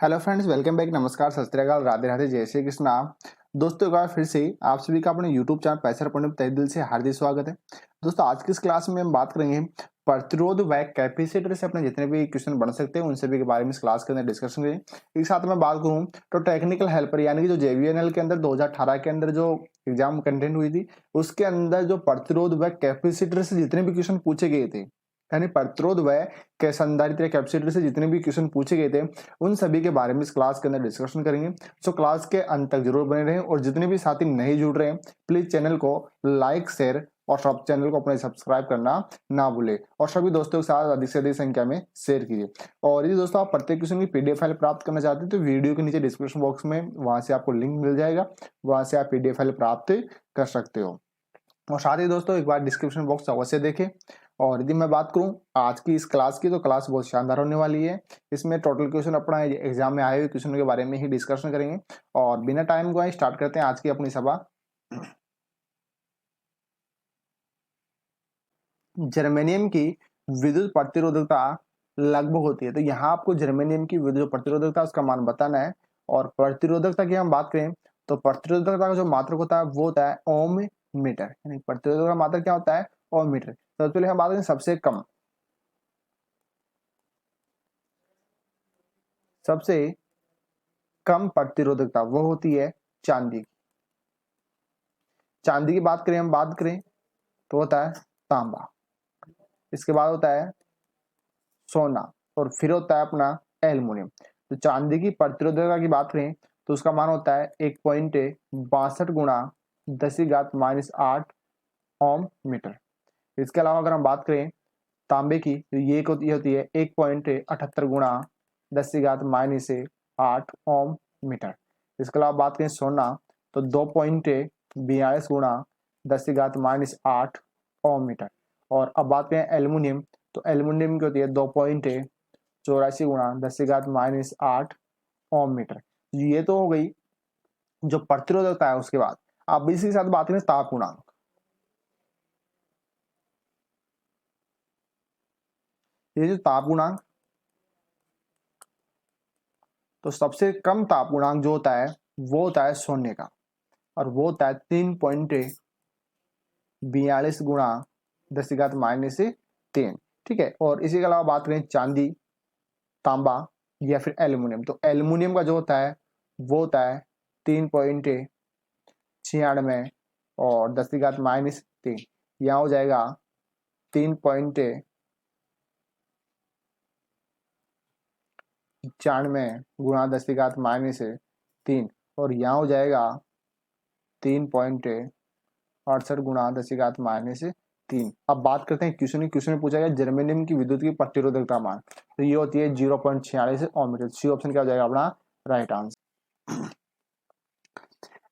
Hello friends, welcome back. नमस्कार, सत श्री अकाल, राधे राधे, जय श्री कृष्णा। दोस्तों, एक बार फिर से आप सभी का अपने यूट्यूब चैनल पैसा पढ़ने में तहे दिल से हार्दिक स्वागत है। दोस्तों, आज की इस क्लास में हम बात करेंगे प्रतिरोध व कैपेसिटर से अपने जितने भी क्वेश्चन बन सकते हैं उन सभी के बारे में इस क्लास के अंदर डिस्कशन करेंगे। एक साथ में बात करूं तो टेक्निकल हेल्पर यानी कि जो JVNL के अंदर 2018 के अंदर जो एग्जाम कंटेंट हुई थी उसके अंदर जो प्रतिरोध व कैपेसिटर से जितने भी क्वेश्चन पूछे गए थे, यानी प्रतिरोध व संधारित्र कैपेसिटर से जितने भी क्वेश्चन पूछे गए थे उन सभी के बारे में इस क्लास के अंदर डिस्कशन करेंगे। सो क्लास के अंत तक जरूर बने रहें और जितने भी साथी नहीं जुड़ रहे हैं प्लीज चैनल को लाइक शेयर और सब चैनल को अपने सब्सक्राइब करना ना भूले और सभी दोस्तों के साथ अधिक से अधिक संख्या में शेयर कीजिए। और यदि दोस्तों आप प्रत्येक क्वेश्चन की PDF फाइल प्राप्त करना चाहते हैं तो वीडियो के नीचे डिस्क्रिप्शन बॉक्स में वहां से आपको लिंक मिल जाएगा, वहां से आप PDF फाइल प्राप्त कर सकते हो। और साथ ही दोस्तों एक बार डिस्क्रिप्शन बॉक्स अवश्य देखें। और यदि मैं बात करूं आज की इस क्लास की तो क्लास बहुत शानदार होने वाली है। इसमें टोटल क्वेश्चन अपना एग्जाम में आए हुए क्वेश्चन के बारे में ही डिस्कशन करेंगे और बिना टाइम को स्टार्ट करते हैं आज की अपनी सभा। जर्मेनियम की विद्युत प्रतिरोधकता लगभग होती है, तो यहाँ आपको जर्मेनियम की विद्युत प्रतिरोधकता उसका मान बताना है। और प्रतिरोधकता की हम बात करें तो प्रतिरोधकता का जो मात्रक होता है वो होता है ओम मीटर, यानी प्रतिरोधकता का मात्रक क्या होता है ओम मीटर। सबसे पहले हम बात करें सबसे कम प्रतिरोधकता वो होती है चांदी की। चांदी की बात करें तो होता है तांबा, इसके बाद होता है सोना और फिर होता है अपना एल्युमिनियम। तो चांदी की प्रतिरोधकता की बात करें तो उसका मान होता है 1.62 गुणा 10⁻⁸ ओम मीटर। इसके अलावा अगर हम बात करें तांबे की तो ये होती है 1.78 गुणा 10⁻⁸ ओम मीटर। इसके अलावा बात करें सोना तो 2.42 गुणा 10⁻⁸ ओम मीटर। और अब बात करें एल्युमिनियम तो एल्युमिनियम की होती है 2.84 गुणा 10⁻⁸ ओम मीटर। ये तो हो गई जो प्रतिरोधकता है। उसके बाद आप इसी के साथ बात करें ताप गुणांक। ये जो ताप गुणांक तो सबसे कम ताप गुणांक जो होता है वो होता है सोने का और वो होता है 3.42 गुणा 10⁻⁻3। ठीक है। और इसी के अलावा बात करें चांदी, तांबा या फिर एल्युमिनियम तो एल्युमिनियम का जो होता है वो होता है 3.96 और 10⁻3। यहाँ हो जाएगा 3.95 गुणा 10⁻3 और यहाँ हो जाएगा 3.68 गुणा 10⁻3। अब बात करते हैं क्वेश्चन में पूछा गया जर्मेनियम की विद्युत की प्रतिरोधकता मान, तो ये होती है 0.46 ओम मीटर। सी ऑप्शन क्या हो जाएगा अपना राइट आंसर।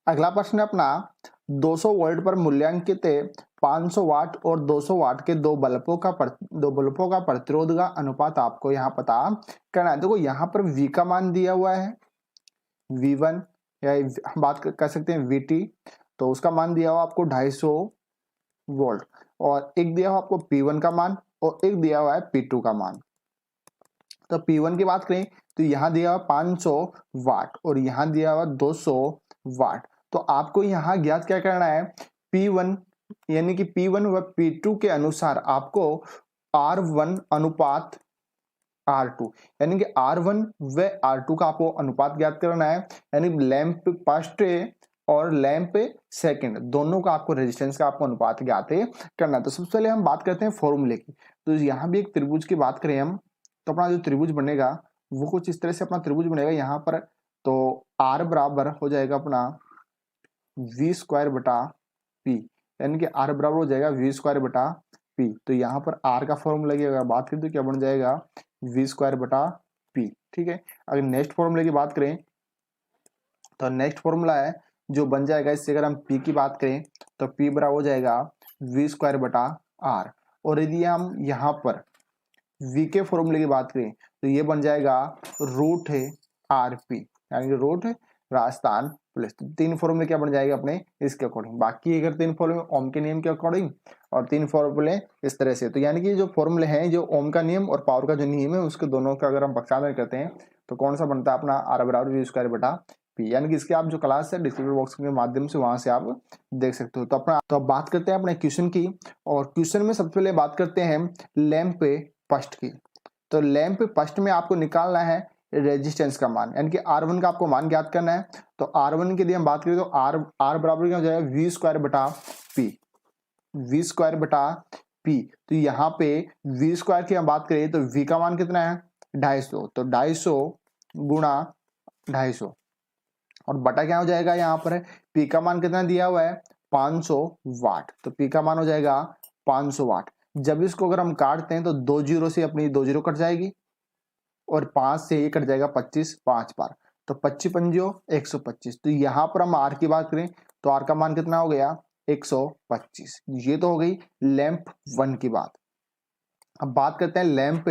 अगला प्रश्न है अपना 200 वोल्ट पर मूल्यांकित 500 वाट और 200 वाट के दो बल्बों का प्रतिरोध का अनुपात आपको यहाँ पता करना है। देखो यहाँ पर V का मान दिया हुआ है V1 या हम बात कर सकते हैं VT, तो उसका मान दिया हुआ आपको 250 वोल्ट और एक दिया हुआ आपको P1 का मान और एक दिया हुआ है P2 का मान। तो P1 की बात करें तो यहाँ दिया हुआ 500 वाट और यहाँ दिया हुआ 200 वाट। तो आपको यहाँ ज्ञात क्या करना है P1 यानी कि P1 व P2 के अनुसार आपको R1 अनुपात R2 यानी कि R1 व R2 का आपको अनुपात ज्ञात करना है, यानी लैंप फर्स्ट और लैंप सेकंड दोनों का आपको रेजिस्टेंस का आपको अनुपात ज्ञात करना है। तो सबसे पहले हम बात करते हैं फॉर्मूले की। तो यहाँ भी एक त्रिभुज की बात करें हम तो अपना जो त्रिभुज बनेगा वो कुछ इस तरह से अपना त्रिभुज बनेगा यहाँ पर। तो R बराबर हो जाएगा अपना V² बटा P, यानी कि R बराबर हो जाएगा V² बटा P। तो यहाँ पर R का फॉर्मूला की अगर बात करें तो क्या बन जाएगा V² बटा P। ठीक है। अगर नेक्स्ट फॉर्मूले की बात करें तो नेक्स्ट फॉर्मूला है जो बन जाएगा, इससे अगर हम P की बात करें तो P बराबर हो जाएगा V² बटा R। और यदि हम यहाँ पर V के फॉर्मूले की बात करें तो ये बन जाएगा √RP, यानी कि राजस्थान पुलिस। तो 3 फॉर्मूले क्या बन जाएगा अपने इसके अकॉर्डिंग। बाकी अगर 3 फॉर्मूले ओम के नियम के अकॉर्डिंग और 3 फॉर्मूले इस तरह से, तो यानी कि जो फॉर्मूले हैं, जो ओम का नियम और पावर का जो नियम है, उसके दोनों का अगर हम पक्षांतर करते हैं तो कौन सा बनता है अपना आर बराबर वी स्क्वायर बटा पी। यानी कि इसके आप जो क्लास है डिस्क्रिप्शन बॉक्स के माध्यम से वहां से आप देख सकते हो। तो अपना तो अब बात करते हैं अपने क्वेश्चन की, और क्वेश्चन में सबसे पहले बात करते हैं लैंप फर्स्ट की। तो लैंप फर्स्ट में आपको निकालना है रेजिस्टेंस का मान, यानी कि R1 का आपको मान ज्ञात करना है। तो R1 के लिए हम बात करें तो R बराबर क्या हो जाएगा वी स्क्वायर बटा पी, वी स्क्वायर बटा पी। तो यहाँ पे वी स्क्वायर की हम बात करें तो वी का मान कितना है 250, तो 250 गुणा 250 और बटा क्या हो जाएगा यहाँ पर है पी का मान कितना दिया हुआ है 500 वाट। तो पी का मान हो जाएगा 500 वाट। जब इसको अगर हम काटते हैं तो 2 जीरो से अपनी 2 जीरो कट जाएगी और 5 से ये कट जाएगा 25 5 बार, तो 25 पंजो 125। तो यहाँ पर हम आर की बात करें तो आर का मान कितना हो गया 125। ये तो हो गई लैंप 1 की बात। अब बात करते हैं लैंप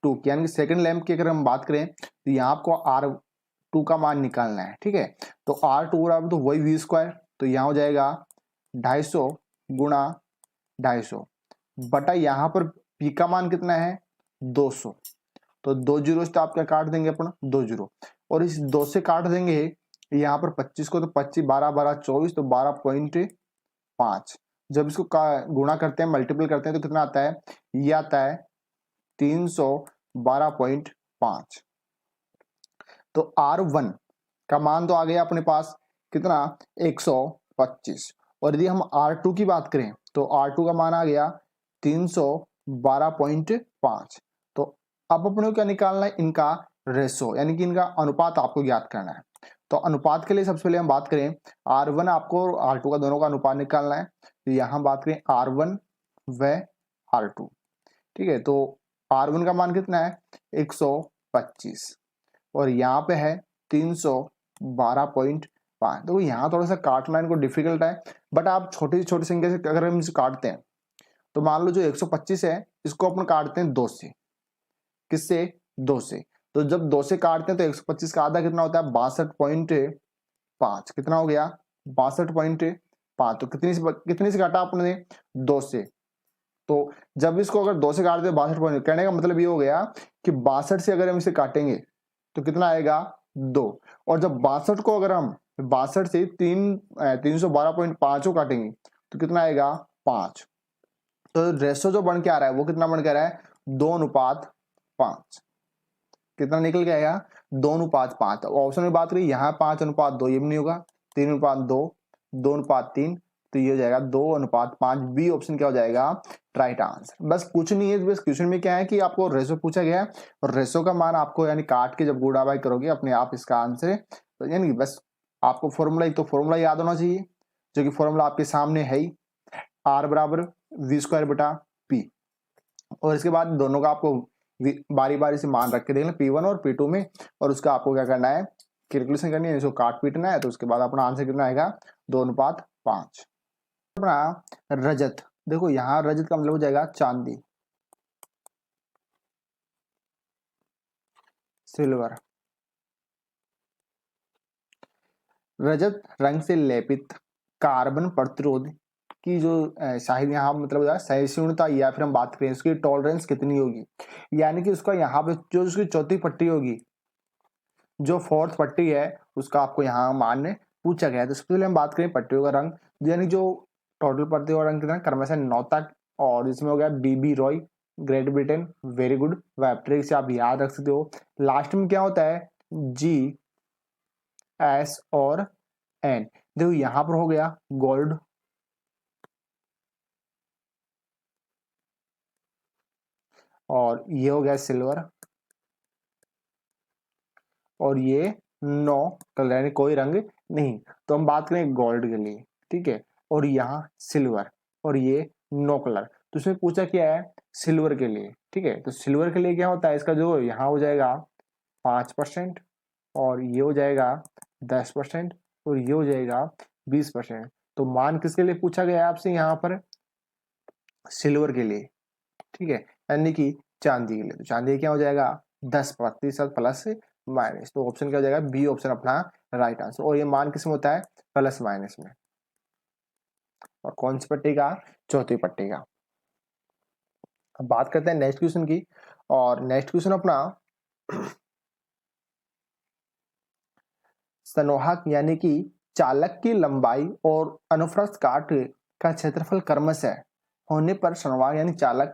2 की, यानी कि सेकंड लैंप की अगर हम बात करें तो यहाँ आपको R2 का मान निकालना है। ठीक है, तो R2 बराबर तो वही वी स्क्वायर, तो यहाँ हो जाएगा 250 गुणा 250 बटा यहाँ पर पी का मान कितना है 200। तो 2 जीरो से आप क्या काट देंगे अपन 2 जीरो, और इस 2 से काट देंगे यहाँ पर 25 को, तो 25 12 12 24, तो 12.5। जब इसको गुणा करते हैं मल्टीपल करते हैं तो कितना आता है, ये आता है 312.5। तो R1 का मान तो आ गया अपने पास कितना 125, और यदि हम R2 की बात करें तो R2 का मान आ गया 312.5। तो अब अपने को क्या निकालना है इनका रेशो, यानी कि इनका अनुपात आपको ज्ञात करना है। तो अनुपात के लिए सबसे पहले हम बात करें R1 आपको R2 का दोनों का अनुपात निकालना है। तो यहां बात करें R1 व R2। ठीक है, तो R1 का मान कितना है 125 और यहाँ पे है 312.5। तो यहाँ थोड़ा सा काटना इनको डिफिकल्ट है, बट आप छोटी छोटी संख्या से अगर हम इसे काटते हैं तो मान लो जो 125 है इसको अपन काटते हैं 2 से, किससे 2 से। तो जब 2 से काटते हैं तो 125 का आधा कितना होता है 62.5। कितना हो गया 62.5। तो कितनी से काटा आपने 2 से। तो जब इसको अगर 2 से काटते हैं 62 कहने का मतलब ये हो गया कि 62 से अगर हम इसे काटेंगे तो कितना आएगा 2, और जब 62 को अगर हम 62 से 312.5 को काटेंगे तो कितना आएगा 5। तो रेशो जो बन के आ रहा है वो कितना बन के आ रहा है 2:5। कितना निकल के आएगा 2:5। ऑप्शन में बात करें यहाँ 5:2, ये भी नहीं होगा 3:2, 2:3, तो ये हो जाएगा 2:5। बी ऑप्शन क्या हो जाएगा राइट आंसर। बस कुछ नहीं है, बस क्वेश्चन में क्या है कि आपको रेशो पूछा गया है और रेशो का मान आपको यानी काट के जब गुणा बाई करोगे अपने आप इसका आंसर है। तो यानी बस आपको फॉर्मूला, एक तो फॉर्मूला याद होना चाहिए जो कि फॉर्मूला आपके सामने है ही, आर बराबर वी स्क्वायर बटा पी, और इसके बाद दोनों का आपको बारी बारी से मान रख के देखना P1 और P2 में, और उसका आपको क्या करना है कैलकुलेशन करनी है, इसको काट पीटना है। तो उसके बाद अपना आंसर कितना आएगा 2:5। अपना रजत, देखो यहाँ रजत का मतलब हो जाएगा चांदी, सिल्वर। रजत रंग से लेपित कार्बन प्रतिरोध की जो शायद यहाँ मतलब सहिष्णुता, या फिर हम बात करें उसकी टॉलरेंस कितनी होगी, यानी कि उसका यहाँ पे जो उसकी चौथी पट्टी होगी, जो फोर्थ पट्टी है उसका आपको यहाँ मान पूछा गया है। तो सबसे पहले हम बात करें पट्टियों का रंग, यानी जो टोटल पट्टियों का रंग कितना क्रमशः 9 तक, और इसमें हो गया BB Roy, Great Britain, very good, web से आप याद रख सकते हो। लास्ट में क्या होता है जी एस और एन। देखो यहाँ पर हो गया गोल्ड, और ये हो गया सिल्वर, और ये 9 कलर यानी कोई रंग नहीं। तो हम बात करें गोल्ड के लिए, ठीक है, और यहाँ सिल्वर, और ये 9 कलर। तो इसमें पूछा क्या है सिल्वर के लिए, ठीक है। तो सिल्वर के लिए क्या होता है इसका जो यहाँ हो जाएगा 5%, और ये हो जाएगा 10%, और ये हो जाएगा 20%। तो मान किसके लिए पूछा गया है आपसे यहाँ पर सिल्वर के लिए, ठीक है, यानी कि चांदी के लिए। तो चांदी क्या हो जाएगा 10% प्लस माइनस। तो ऑप्शन क्या हो जाएगा बी ऑप्शन अपना राइट आंसर। और ये मान किसमें होता है, प्लस माइनस में। और कौन सी पट्टी का, चौथी पट्टी का। अब बात करते हैं नेक्स्ट क्वेश्चन की। और नेक्स्ट क्वेश्चन अपना संवाहक यानी कि चालक की लंबाई और अनुप्रस्थ काट का क्षेत्रफल क्रमशः होने पर संवाहक यानी चालक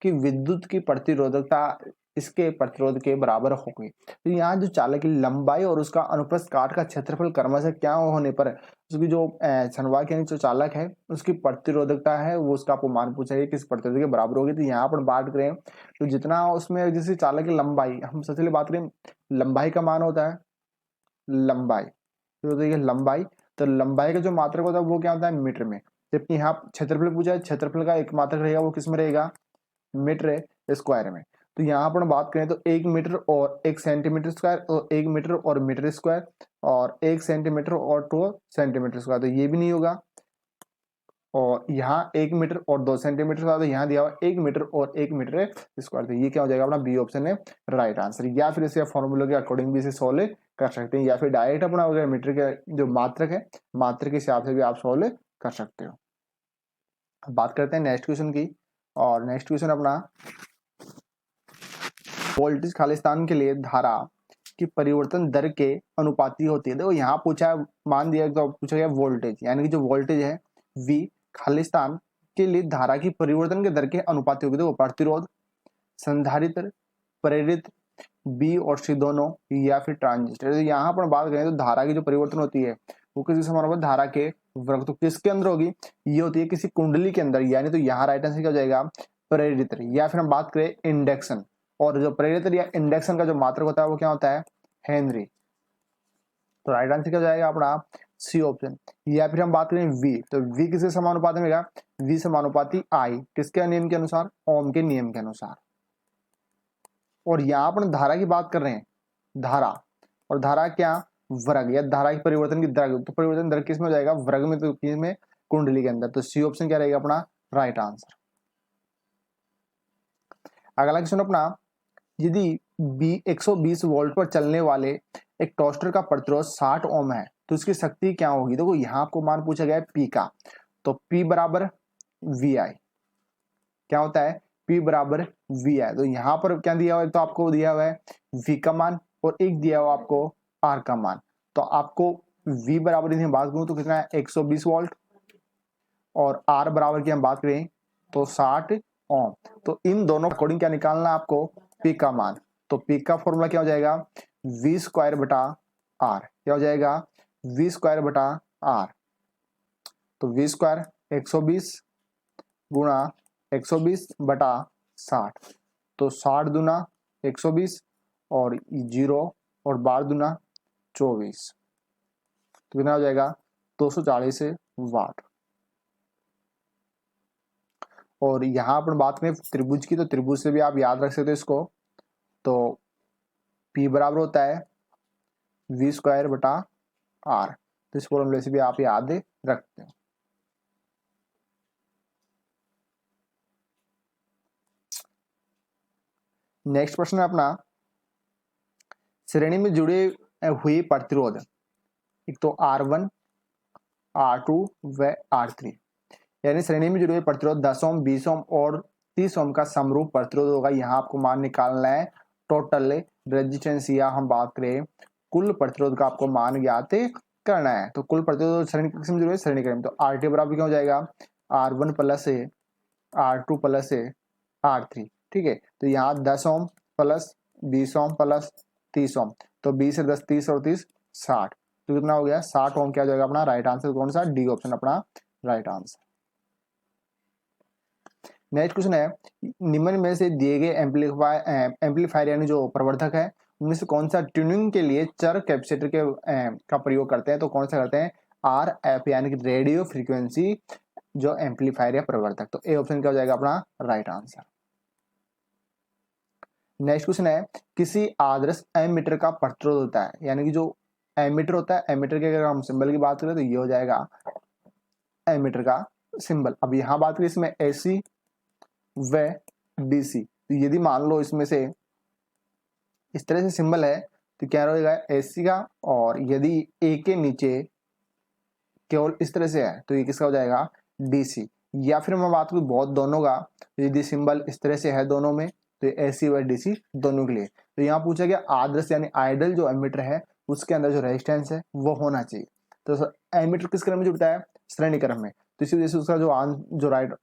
की विद्युत की प्रतिरोधकता इसके प्रतिरोध के बराबर होगी। तो यहाँ जो चालक की लंबाई और उसका अनुप्रस्थ काट का क्षेत्रफल क्रमशः क्या होने पर उसकी जो संवाहक यानी जो चालक है उसकी प्रतिरोधकता है वो उसका आपको मान पूछा है किस प्रतिरोध के बराबर होगी। तो यहाँ पर बात करें तो जितना उसमें जैसे चालक की लंबाई, हम सबसे पहले बात करें लंबाई का मान होता है लंबाई, तो देखिए लंबाई, तो लंबाई का जो मात्रक होता है वो क्या होता है मीटर में। जबकि यहाँ क्षेत्रफल पूछा है, क्षेत्रफल का एक मात्रक रहेगा वो किस में रहेगा, मीटर स्क्वायर में। तो यहाँ पर बात करें तो 1 मीटर और 1 सेंटीमीटर स्क्वायर, और 1 मीटर और मीटर स्क्वायर, और 1 सेंटीमीटर और 2 सेंटीमीटर स्क्वायर, तो ये भी नहीं होगा। और यहाँ 1 मीटर और 2 सेंटीमीटर स्क्वायर, तो यहाँ दिया हुआ 1 मीटर और 1 मीटर स्क्वायर, तो ये क्या हो जाएगा अपना बी ऑप्शन है राइट आंसर। या फिर इसे फॉर्मूले के अकॉर्डिंग भी इसे सोल्व कर सकते हैं, या फिर डायरेक्ट अपना अगर मीटर के जो मात्रक है मात्रक के हिसाब से भी आप सोल्व कर सकते हो। अब बात करते हैं नेक्स्ट क्वेश्चन की। और नेक्स्ट क्वेश्चन अपना वोल्टेज खालिस्तान के लिए धारा की परिवर्तन दर के अनुपाती होती है। देखो यहाँ पूछा है, मान दिया तो पूछा गया वोल्टेज, यानी कि जो वोल्टेज है V खालिस्तान के लिए धारा की परिवर्तन के दर के अनुपाती होगी। देखो प्रतिरोध, संधारित्र, प्रेरित, B और C दोनों, या फिर ट्रांजिस्टर। तो यहाँ पर बात करें तो धारा की जो परिवर्तन होती है वो किसी समानुपाती धारा के वर्ग, तो किसके अंदर होगी, ये होती है किसी कुंडली के अंदर, यानी तो यहाँ राइट आंसर क्या हो जाएगा प्रेरित्र। या फिर हम बात करें इंडक्शन, और जो प्रेरित्र या इंडक्शन का जो मात्रक होता है वो क्या होता है हेनरी। तो राइट आंसर क्या हो जाएगा अपना सी ऑप्शन। या फिर हम बात करें V, तो V किसके समानुपाती में होगा, V समानुपाती I, किसके नियम के अनुसार, ओम के नियम के अनुसार। और यहाँ पर धारा की बात कर रहे हैं, धारा, और धारा क्या वर्ग, या धारा की परिवर्तन की दर, तो परिवर्तन दर किस में हो जाएगा वर्ग में, तो किसमें कुंडली के अंदर। तो सी ऑप्शन क्या रहेगा अपना राइट आंसर। अगला क्वेश्चन अपना, यदि 120 वोल्ट पर चलने वाले एक टोस्टर का प्रतिरोध 60 ओम है तो इसकी शक्ति क्या होगी। देखो यहाँ आपको मान पूछा गया है P का, तो P बराबर VI, क्या होता है P बराबर VI। तो यहाँ पर क्या दिया हुआ है, तो आपको दिया हुआ है V का मान और एक दिया हुआ आपको R का मान। तो आपको V बराबर यदि बात करूं तो कितना है 120 वोल्ट, और R बराबर की हम बात करें तो 60 ओम। तो इन दोनों अकॉर्डिंग क्या निकालना है आपको P का मान। तो P का फॉर्मूला क्या हो जाएगा V स्क्वायर बटा R, क्या हो जाएगा V स्क्वायर बटा R। तो V स्क्वायर 120 गुणा 120 बटा 60, तो 60 दूना 120 और 0 और 12 दूना 24, तो कितना हो जाएगा 240 वाट। और यहाँ पर बात करें त्रिभुज की, तो त्रिभुज से भी आप याद रख सकते हो इसको। तो P बराबर होता है V स्क्वायर बटा R, तो इस फॉर्मूले से भी आप याद रखते हो। नेक्स्ट प्रश्न है अपना, श्रेणी में जुड़े हुए प्रतिरोध, एक तो R1, R2 व R3, यानी श्रेणी में जुड़े हुए प्रतिरोध 10 ओम, 20 ओम और 30 ओम का समरूप प्रतिरोध होगा। यहाँ आपको मान निकालना है टोटल रेजिस्टेंस, या हम बात करें कुल प्रतिरोध का आपको मान ज्ञात करना है। तो कुल प्रतिरोध श्रेणी किसमें जुड़े, श्रेणी क्रम, तो RT बराबर क्या हो जाएगा R1 plus R2 plus R3, ठीक है। तो यहाँ 10 ओम प्लस 20 ओम प्लस 30 ओम, तो 20 से 10 30 और 30 60, तो कितना हो गया 60 ओम। क्या जाएगा अपना राइट आंसर कौन सा, डी ऑप्शन अपना राइट आंसर। नेक्स्ट क्वेश्चन है, निम्न में से दिए गए एम्पलीफायर यानी जो प्रवर्धक है उनमें से कौन सा ट्यूनिंग के लिए चर कैपेसिटर के का प्रयोग करते हैं। तो कौन सा करते हैं RF, यानी कि रेडियो फ्रीक्वेंसी जो एम्पलीफायर या प्रवर्धक। तो ए ऑप्शन क्या हो जाएगा अपना राइट आंसर। नेक्स्ट क्वेश्चन है, किसी आदर्श एमीटर का प्रतिरोध होता है, यानी कि जो एमीटर होता है, एमीटर के अगर हम सिंबल की बात करें तो ये हो जाएगा एमीटर का सिंबल। अब यहाँ बात करें इसमें AC व DC, तो यदि मान लो इसमें से इस तरह से सिंबल है तो क्या रहेगा एसी का, और यदि ए के नीचे केवल इस तरह से है तो ये किसका हो जाएगा डीसी। या फिर मैं बात करूँ बहुत दोनों का, यदि सिंबल इस तरह से है दोनों में तो एसी व डीसी दोनों के लिए। तो यहाँ पूछा गया आदर्श यानी आइडल जो एमीटर है उसके अंदर जो रेजिस्टेंस है वो होना चाहिए। तो एमीटर किस क्रम में जुड़ता है श्रेणी क्रम में, तो इसी वजह से उसका जो राइट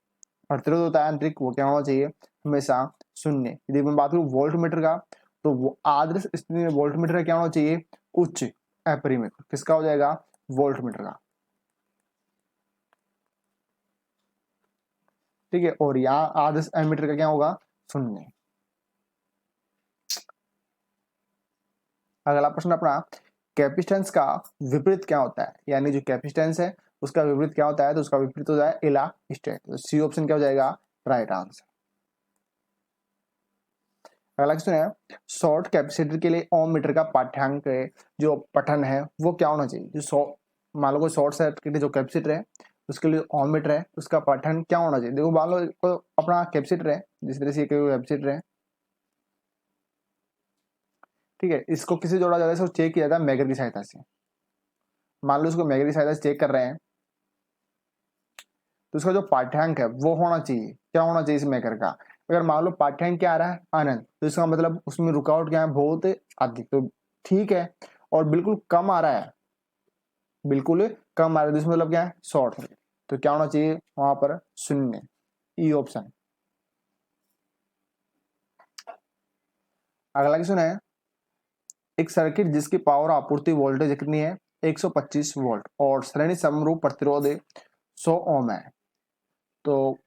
प्रतिरोध होता है आंतरिक वो क्या होना चाहिए हमेशा शून्य। यदि मैं बात करूँ वोल्ट मीटर का तो वो आदर्श स्थिति में वोल्ट मीटर का क्या होना चाहिए उच्च अपरिमेय, किसका हो जाएगा वोल्ट मीटर का। ठीक है, और यहाँ आदर्श एमीटर का क्या होगा शून्य। अगला प्रश्न अपना कैपेसिटेंस का विपरीत क्या होता है, यानी जो कैपेसिटेंस है उसका विपरीत क्या होता है, तो उसका विपरीत हो जाए इलास्टेट। तो सी ऑप्शन क्या हो जाएगा राइट आंसर। अगला क्वेश्चन है शॉर्ट कैपेसिटर के लिए ओम मीटर का पाठ्यांक जो पठन है वो क्या होना चाहिए। जो मान लो कोई शॉर्ट सर्किट जो कैपेसिटर है उसके लिए ओम मीटर है उसका पठन क्या होना चाहिए। देखो मान लो अपना कैपेसिटर है, जिस तरह से कैपेसिटर है, ठीक है, इसको किसी जोड़ा जाता है, इसको चेक किया जाता है मेगर की सहायता से। मान लो इसको मेगर की सहायता से चेक कर रहे हैं तो उसका जो पाठ्यांक है वो होना चाहिए, क्या होना चाहिए इस मेकर का। अगर मान लो पाठ्यांक क्या आ रहा है अनंत, तो इसका मतलब उसमें रुकावट क्या है बहुत अधिक, तो ठीक है। और बिल्कुल कम आ रहा है, बिल्कुल कम आ रहा है, तो इसमें मतलब क्या है शॉर्ट, तो क्या होना चाहिए वहां पर शून्य, ई ऑप्शन। अगला क्वेश्चन है एक सर्किट जिसकी पावर आपूर्ति वोल्टेज कितनी है 125 वोल्ट और श्रेणी समरूप प्रतिरोध 100 ओम है, तो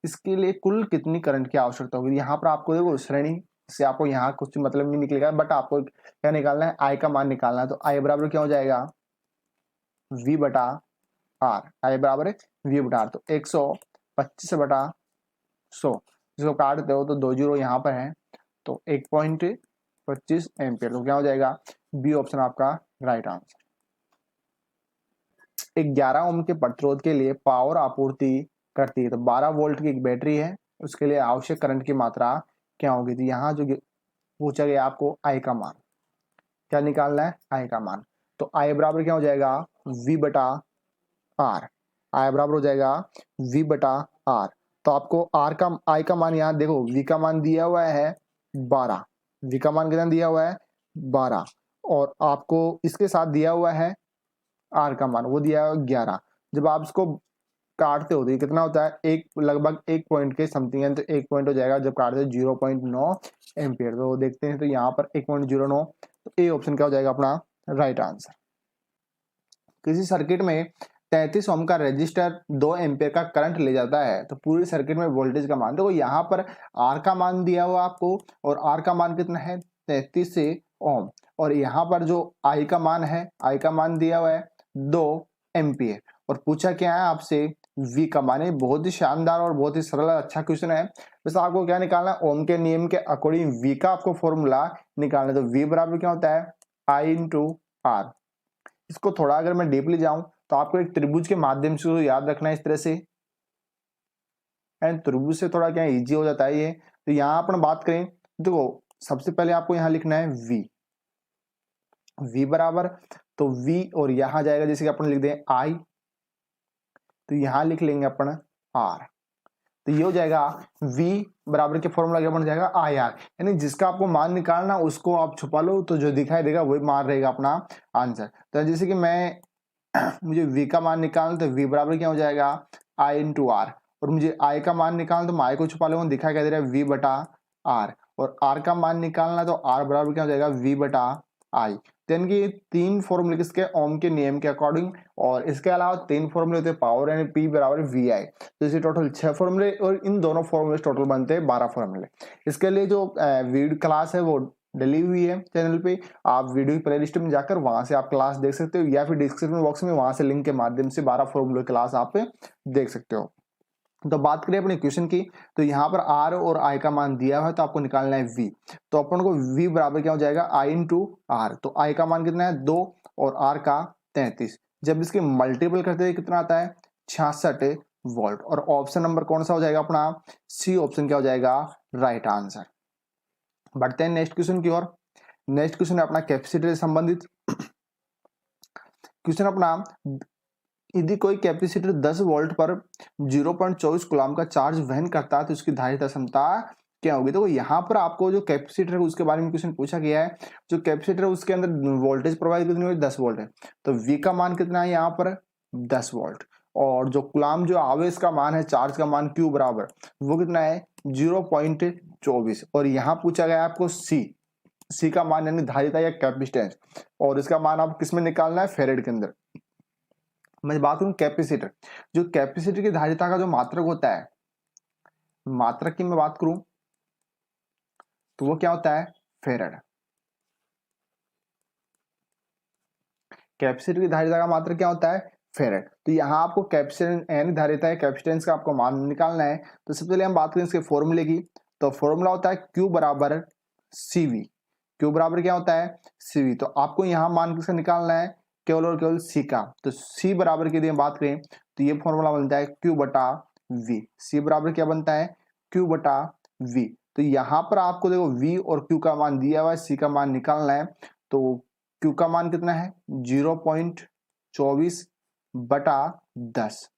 इसके लिए कुल कितनी करंट की आवश्यकता होगी। यहाँ पर आपको देखो श्रेणी से आपको यहाँ कुछ मतलब नहीं निकलेगा, बट आपको क्या निकालना है आई का मान निकालना है। तो आई बराबर क्या हो जाएगा V बटा आर, आई बराबर है V बटा आर। तो 125/100 जिसको काटते हो तो 2 जीरो यहाँ पर है, तो 1.25 एम्पियर, तो क्या हो जाएगा बी ऑप्शन आपका राइट आंसर। 11 ओम के प्रतिरोध के लिए पावर आपूर्ति करती है, तो 12 वोल्ट की एक बैटरी है, उसके लिए आवश्यक करंट की मात्रा क्या होगी। तो यहाँ जो पूछा गया आपको आई का मान, क्या निकालना है आई का मान। तो आई बराबर क्या हो जाएगा V बटा आर, आई बराबर हो जाएगा V बटा आर। तो आपको आर का आई का मान यहाँ देखो V का मान दिया हुआ है 12, V का मान कितना दिया हुआ है 12, और आपको इसके साथ दिया हुआ है आर का मान वो दिया है 11। जब आप इसको काटते हो तो ये कितना होता है एक लगभग 1 पॉइंट के समथिंग है, तो 1 पॉइंट हो जाएगा। जब काटते हैं 0.9 एम्पियर, तो देखते हैं तो यहाँ पर 1.09, तो ए ऑप्शन क्या हो जाएगा अपना राइट आंसर। किसी सर्किट में 33 ओम का रेजिस्टर 2 एम्पियर का करंट ले जाता है, तो पूरी सर्किट में वोल्टेज का मान देखो, यहाँ पर आर का मान दिया हुआ आपको, और आर का मान कितना है 33 ओम, और यहाँ पर जो आई का मान है आई का मान दिया हुआ है 2 एम्पियर, और पूछा क्या है आपसे V का मान है। बहुत ही शानदार और बहुत ही सरल अच्छा क्वेश्चन है। बस आपको क्या निकालना है ओम के नियम के अकॉर्डिंग V का आपको फॉर्मूला निकालना है। तो V बराबर क्या होता है I इंटू आर। इसको थोड़ा अगर मैं डीपली जाऊं तो आपको एक त्रिभुज के माध्यम से याद रखना है इस तरह से, एंड त्रिभुज से थोड़ा क्या इजी हो जाता है ये। तो यहाँ अपन बात करें देखो सबसे पहले आपको यहाँ लिखना है V बराबर, तो V और यहाँ जाएगा जैसे कि अपन लिख दें I, तो यहाँ लिख लेंगे अपन R, तो ये हो जाएगा V बराबर के फॉर्मूला क्या बन जाएगा आई आर, यानी जिसका आपको मान निकालना उसको आप छुपा लो तो जो दिखाई देगा वही मान रहेगा अपना आंसर। तो जैसे कि मैं मुझे V का मान निकालना, तो V बराबर क्या हो जाएगा I इंटू आर, और मुझे I का मान निकालना तो मैं I को छुपा लूंगा, दिखाई क्या दे रहा है V बटा आर, और R का मान निकालना तो R बराबर क्या हो जाएगा V बटा I। तो इनके 3 फॉर्मूले किसके ओम के नियम के अकॉर्डिंग, और इसके अलावा 3 फॉर्मूले होते हैं पावर यानी P बराबर VI, तो इसे टोटल 6 फॉर्मूले, और इन दोनों फॉर्मूले टोटल बनते हैं 12 फॉर्मूले। इसके लिए जो वीडियो क्लास है वो डली हुई है चैनल पे, आप वीडियो की प्लेलिस्ट में जाकर वहां से आप क्लास देख सकते हो, या फिर डिस्क्रिप्शन बॉक्स में वहां से लिंक के माध्यम से 12 फॉर्मूले क्लास आप देख सकते हो। तो बात करें अपने क्वेश्चन की, तो यहाँ पर आर और आई का मान दिया हुआ है, तो आपको निकालना है V, तो अपन को V बराबर क्या हो जाएगा I इंटू आर। तो आई का मान कितना है 2 और आर का 33, जब इसके मल्टीपल करते हैं कितना आता है 66 वोल्ट, और ऑप्शन नंबर कौन सा हो जाएगा अपना सी ऑप्शन क्या हो जाएगा राइट आंसर। बढ़ते हैं नेक्स्ट क्वेश्चन की ओर। नेक्स्ट क्वेश्चन है अपना कैपेसिटर से संबंधित क्वेश्चन अपना, यदि कोई कैपेसिटर 10 वोल्ट पर 0.24 कूलम का चार्ज वहन करता है तो उसकी धारिता क्षमता क्या होगी। तो यहाँ पर आपको जो कैपेसिटर है उसके बारे में क्वेश्चन पूछा गया है। जो कैपेसिटर है उसके अंदर वोल्टेज प्रवाहित कितनी होगी, 10 वोल्ट है, तो V का मान कितना है यहाँ पर 10 वोल्ट, और जो कूलम जो आवेश का मान है, चार्ज का मान Q बराबर वो कितना है 0.24, और यहाँ पूछा गया आपको C का मान यानी धारिता या कैपेसिटेंस, और इसका मान आप किस में निकालना है, फेरेड के अंदर। मैं बात करूं कैपेसिटर, जो कैपेसिटर की धारिता का जो मात्रक होता है, मात्रक की मैं बात करूं तो वो क्या होता है, फेरेड। कैपेसिटर की धारिता का मात्रक क्या होता है, फेरेड। तो यहाँ आपको कैपेसिटेंस यानी धारिता या कैपेसिटेंस का आपको मान निकालना है। तो सबसे पहले हम बात करें इसके फॉर्मूले की, तो फॉर्मूला होता है Q बराबर CV। Q बराबर क्या होता है, CV। तो आपको यहाँ मान किसका निकालना है, केवल और केवल C का। तो C बराबर की यदि हम बात करें तो ये फॉर्मूला बनता है Q बटा V। C बराबर क्या बनता है, Q बटा V। तो यहाँ पर आपको देखो V और Q का मान दिया हुआ है, C का मान निकालना है। तो Q का मान कितना है 0.24 बटा 10।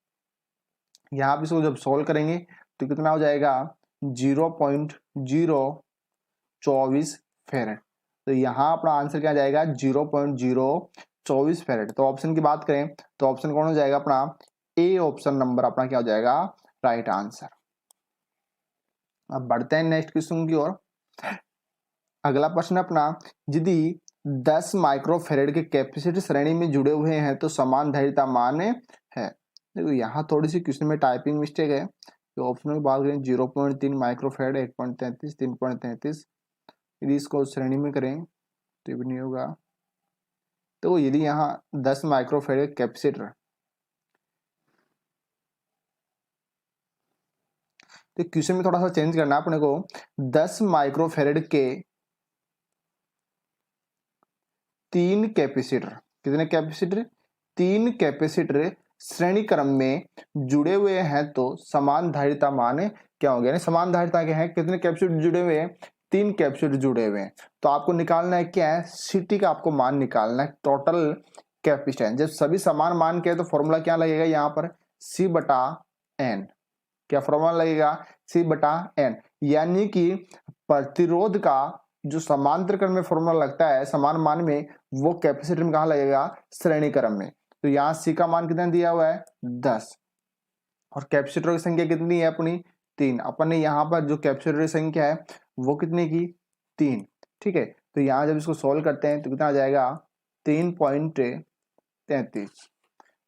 यहाँ पे इसको जब सोल्व करेंगे तो कितना हो जाएगा 0.024 फेरेड। तो यहाँ अपना आंसर क्या जाएगा 0.024 फेरेड। तो ऑप्शन की बात करें तो ऑप्शन कौन हो जाएगा अपना, ए ऑप्शन नंबर अपना क्या हो जाएगा, राइट आंसर। अब बढ़ते हैं नेक्स्ट क्वेश्चन की ओर। अगला प्रश्न अपना, यदि 10 माइक्रोफेरेड के कैपेसिटर श्रेणी में जुड़े हुए हैं तो समान धारिता मान है। देखो यहाँ थोड़ी सी क्वेश्चन में टाइपिंग मिस्टेक है। तो ऑप्शन में बात करें 0.3 माइक्रोफेरेड, 1.33, 3.33, यदि इसको श्रेणी में करें तो भी नहीं होगा। तो यदि यहाँ 10 माइक्रोफेरेड कैपेसिटर, तो क्वेश्चन में थोड़ा सा चेंज करना है अपने को। 10 माइक्रोफेरेड के 3 कैपेसिटर, कितने कैपेसिटर, 3 कैपेसिटर श्रेणी क्रम में जुड़े हुए हैं तो समान धारिता मान क्या होंगे, यानी समान धारिता क्या है, कितने कैपेसिटर जुड़े हुए हैं, 3 कैपेसिटर जुड़े हुए हैं। तो आपको निकालना है क्या है, CT का आपको मान निकालना है, टोटल कैपेसिटेंस। जब सभी समान मान के तो फॉर्मूला क्या लगेगा यहाँ पर C बटा N। क्या फॉर्मूला लगेगा, C बटा N, यानी कि प्रतिरोध का जो समांतर क्रम में फॉर्मूला लगता है समान मान में, वो कैपेसिटर में कहाँ लगेगा, श्रेणी क्रम में। तो यहाँ C का मान कितना दिया हुआ है 10, और कैपेसिटर की संख्या कितनी है अपनी 3। अपन ने यहाँ पर जो कैपेसिटर की संख्या है वो कितने की 3, ठीक है। तो यहाँ जब इसको सोल्व करते हैं तो कितना आ जाएगा 3.33।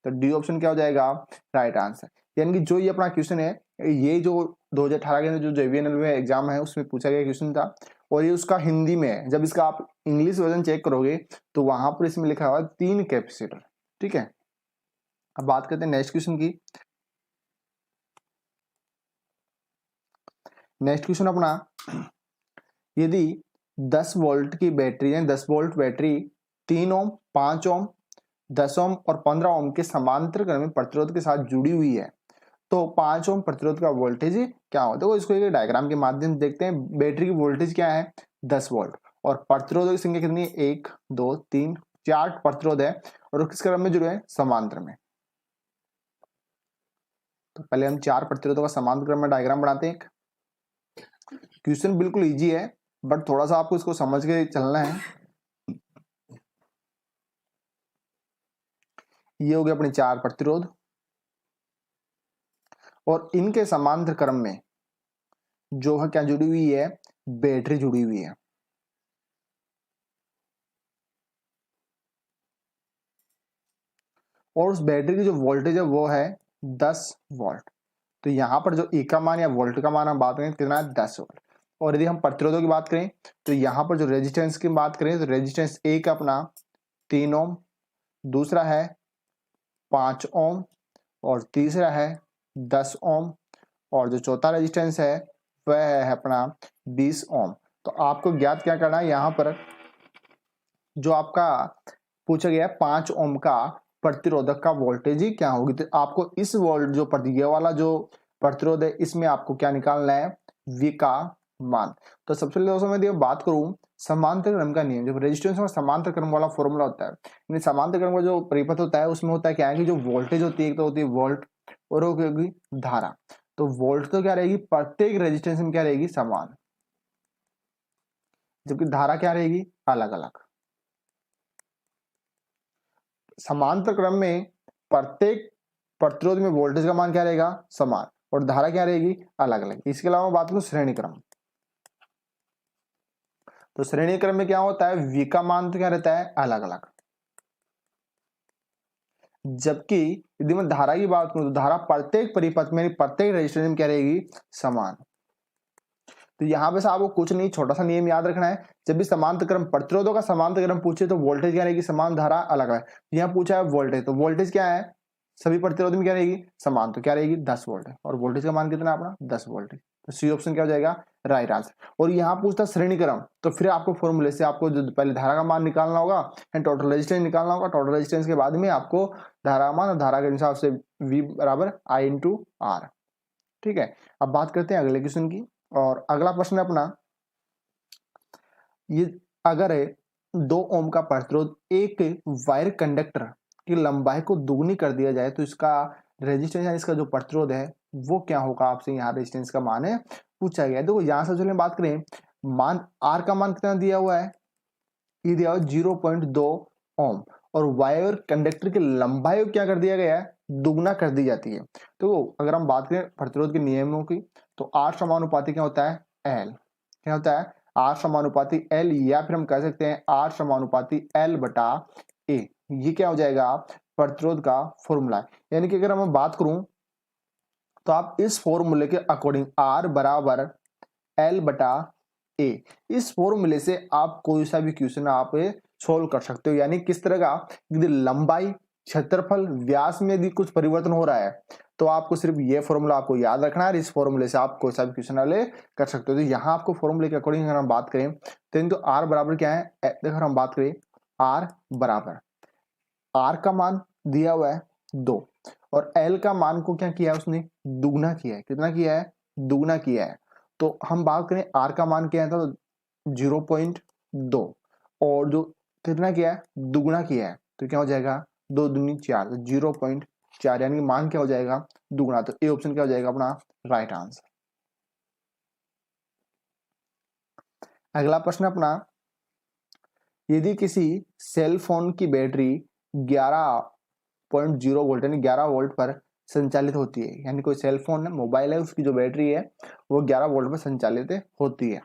तो डी ऑप्शन क्या हो जाएगा, राइट आंसर। यानी कि जो ये अपना क्वेश्चन है, ये जो 2018 के जो JVNL में एग्जाम है उसमें पूछा गया क्वेश्चन था, और ये उसका हिंदी में है। जब इसका आप इंग्लिश वर्जन चेक करोगे तो वहां पर इसमें लिखा हुआ 3 कैपेसिटर, ठीक है। अब बात करते हैं नेक्स्ट क्वेश्चन की। नेक्स्ट क्वेश्चन अपना, यदि 10 वोल्ट की बैटरी है, 10 वोल्ट बैटरी 3 ओम, 5 ओम, 10 ओम और 15 ओम के समांतर क्रम में प्रतिरोध के साथ जुड़ी हुई है तो 5 ओम प्रतिरोध का वोल्टेज क्या हो। देखो इसको एक डायग्राम के माध्यम से देखते हैं। बैटरी की वोल्टेज क्या है 10 वोल्ट, और प्रतिरोध की संख्या कितनी है 1 2 3 4 प्रतिरोध है, और किस क्रम में जुड़े हैं, समांतर में। तो पहले हम 4 प्रतिरोधों का समांतर क्रम में डायग्राम बनाते हैं। क्वेश्चन बिल्कुल इजी है, बट थोड़ा सा आपको इसको समझ के चलना है। ये हो गया अपने 4 प्रतिरोध, और इनके समांतर क्रम में जो है क्या जुड़ी हुई है, बैटरी जुड़ी हुई है। और उस बैटरी की जो वोल्टेज है वो है 10 वोल्ट। तो यहां पर जो E का मान या वोल्ट का मान हम बात करें कितना है 10 वोल्ट। और यदि हम प्रतिरोधों की बात करें तो यहां पर जो रेजिस्टेंस की बात करें तो रेजिस्टेंस एक अपना 3 ओम, दूसरा है 5 ओम, और तीसरा है 10 ओम, और जो चौथा रेजिस्टेंस है वह है अपना 20 ओम। तो आपको ज्ञात क्या करना है, यहाँ पर जो आपका पूछा गया है 5 ओम का प्रतिरोधक का वोल्टेज ही क्या होगी। तो आपको इस वोल्ट जो ये वाला जो प्रतिरोध है इसमें आपको क्या निकालना है, V का मान। तो सबसे पहले दोस्तों मैं बात करूं समांतर क्रम का नियम, जब रेजिस्टेंस में समांतर क्रम वाला फॉर्मूला होता है, यानी समांतर क्रम का जो परिपथ होता है उसमें होता है क्या है कि जो वोल्टेज होती है, एक तो होती है वोल्ट और होगी धारा। तो वोल्ट तो क्या रहेगी, प्रत्येक रेजिस्टेंस में क्या रहेगी, समान, जबकि धारा क्या रहेगी, अलग अलग। समांतर क्रम में प्रत्येक प्रतिरोध में वोल्टेज का मान क्या रहेगा, समान, और धारा क्या रहेगी, अलग अलग। इसके अलावा बात करूं श्रेणी क्रम, तो श्रेणी क्रम में क्या होता है, V का मान तो क्या रहता है, अलग अलग। जबकि यदि मैं धारा की बात करूं तो धारा प्रत्येक परिपथ में प्रत्येक रेजिस्टेंस में क्या रहेगी, समान। तो यहां पे आपको कुछ नहीं, छोटा सा नियम याद रखना है, जब भी समांतर क्रम प्रतिरोधों का समांतर क्रम पूछे तो वोल्टेज क्या रहेगी, समान, धारा अलग अलग। यहां पूछा है वोल्टेज, तो वोल्टेज क्या है, सभी प्रतिरोध में क्या रहेगी, समान, तो क्या रहेगी 10 वोल्ट है, और वोल्टेज का मान कितना है अपना 10 वोल्ट है। तो सी ऑप्शन क्या हो जाएगा, राइट आंसर। और यहाँ पूछता श्रेणी क्रम, तो फिर आपको फॉर्मूले से आपको जो पहले धारा का मान निकालना होगा एंड टोटल रेजिस्टेंस निकालना होगा, टोटल रेजिस्टेंस के बाद में आपको धारा का मान, और धारा के हिसाब से V बराबर I इंटू R। ठीक है, अब बात करते हैं अगले क्वेश्चन की। और अगला प्रश्न है अपना, ये अगर 2 ओम का प्रतिरोध एक वायर कंडक्टर की लंबाई को दुगनी कर दिया जाए तो इसका रेजिस्टेंस, इसका जो प्रतिरोध है वो क्या होगा, आपसे यहाँ रेजिस्टेंस का मान है पूछा गया है। देखो यहाँ से चलिए बात करें, मान आर का मान कितना दिया हुआ है, ये दिया हुआ 0.2 ओम, और वायर कंडक्टर की लंबाई को क्या कर दिया गया है, दुगना कर दी जाती है। तो अगर हम बात करें प्रतिरोध के नियमों की, तो आर समानुपाती क्या होता है, एल, क्या होता है, आर समानुपाती एल, या फिर हम कह सकते हैं आर समानुपाती एल बटा ए। ये क्या हो जाएगा, प्रतिरोध का फॉर्मूला। यानी कि अगर हम बात करूं तो आप इस फॉर्मूले के अकॉर्डिंग आर बराबर एल बटा ए, इस फॉर्मूले से आप कोई सा भी क्वेश्चन आप सोल्व कर सकते हो। यानी किस तरह का, यदि लंबाई, क्षेत्रफल, व्यास में यदि कुछ परिवर्तन हो रहा है तो आपको सिर्फ ये फॉर्मूला आपको याद रखना है, इस फॉर्मूले से आप कोई सा भी क्वेश्चन हल कर सकते हो। तो यहाँ आपको फॉर्मूले के अकॉर्डिंग अगर हम बात करें तो आर बराबर क्या है, अगर हम बात करें आर बराबर, आर का मान दिया हुआ है 2, और एल का मान को क्या किया है, उसने दुगना किया है, कितना किया है, दुगना किया है। तो हम बात करें आर का मान क्या है, तो 0.2, और जो कितना किया है, दुगना किया है, तो क्या हो जाएगा 2 दूनी 4, तो 0.4, यानी कि मान क्या हो जाएगा, दुगना। तो ए ऑप्शन क्या हो जाएगा अपना राइट आंसर। अगला प्रश्न अपना, यदि किसी सेल फोन की बैटरी 11.0 वोल्ट यानी 11 वोल्ट पर संचालित होती है, यानी कोई सेल फोन है, मोबाइल है, उसकी जो बैटरी है वो 11 वोल्ट पर संचालित होती है,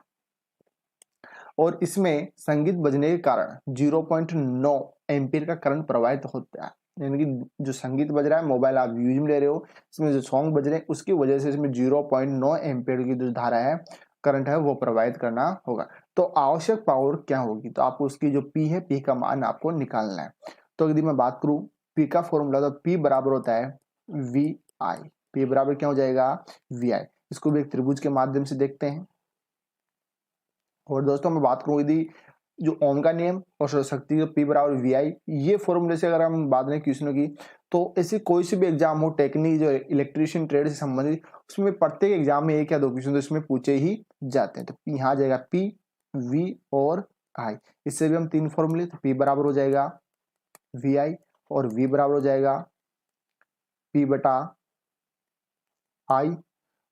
और इसमें संगीत बजने के कारण 0.9 एम्पीयर का करंट प्रवाहित होता है। यानी कि जो संगीत बज रहा है, मोबाइल आप यूज में ले रहे हो, इसमें जो सॉन्ग बज रहे हैं उसकी वजह से इसमें 0.9 एम्पीयर की जो धारा है, करंट है, वो प्रवाहित करना होगा। तो आवश्यक पावर क्या होगी, तो आपको उसकी जो पी है, पी का मान आपको निकालना है। तो यदि मैं बात करूं पी का फॉर्मूला, तो पी बराबर होता है वी आई, पी बराबर क्या हो जाएगा, वी आई। इसको भी एक त्रिभुज के माध्यम से देखते हैं। और दोस्तों मैं बात करूं यदि जो ओम का नियम और शक्ति पी बराबर वी आई, ये फॉर्मूले से अगर हम बात करें क्वेश्चनों की, तो ऐसे कोई सी भी एग्जाम हो, टेक्निक जो इलेक्ट्रिशियन ट्रेड से संबंधित, उसमें प्रत्येक एग्जाम में एक या दो क्वेश्चन तो इसमें पूछे ही जाते हैं। तो यहाँ आ जाएगा पी, वी और आई। इससे भी हम 3 फॉर्मूले, तो पी बराबर हो जाएगा वी आई, और वी बराबर हो जाएगा पी बटा आई,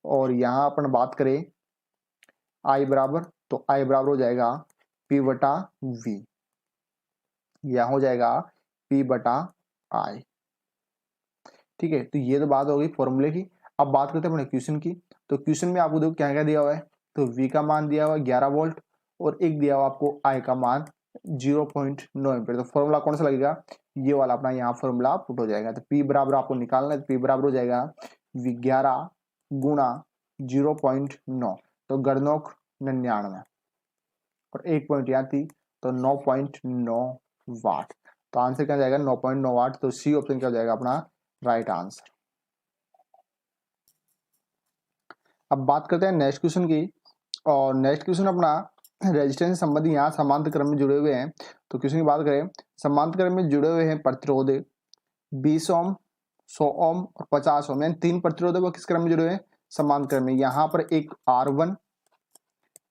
और यहाँ अपन बात करें आई बराबर, तो आई बराबर हो जाएगा पी बटा वी, यह हो जाएगा पी बटा आई। ठीक है, तो ये तो बात हो गई फॉर्मूले की। अब बात करते हैं अपने क्वेश्चन की। तो क्वेश्चन में आपको देखो क्या क्या दिया हुआ है, तो वी का मान दिया हुआ है 11 वोल्ट, और एक दिया हुआ आपको आई का मान 0.9 एम्पीयर। तो फॉर्मूला कौन सा लगेगा, ये वाला अपना यहाँ फॉर्मूला पुट हो जाएगा। तो पी बराबर आपको निकालना है, तो पी बराबर हो जाएगा 11 गुणा 0.9, तो गणनोक 99, और 1 पॉइंट यहाँ थी, तो 9.9 वाट। तो आंसर क्या जाएगा 9.9 वाट। तो सी ऑप्शन क्या हो जाएगा अपना राइट आंसर। अब बात करते हैं नेक्स्ट क्वेश्चन की। और नेक्स्ट क्वेश्चन अपना रेजिस्टेंस संबंधी, यहाँ समांतर क्रम में जुड़े हुए हैं। तो क्वेश्चन की बात करें, समांतर क्रम में जुड़े हुए हैं प्रतिरोध 20 ओम, 100 ओम और 50 ओम, यानी 3 प्रतिरोध है, वो किस क्रम में जुड़े हुए हैं, समांतर क्रम में। यहाँ पर एक R1,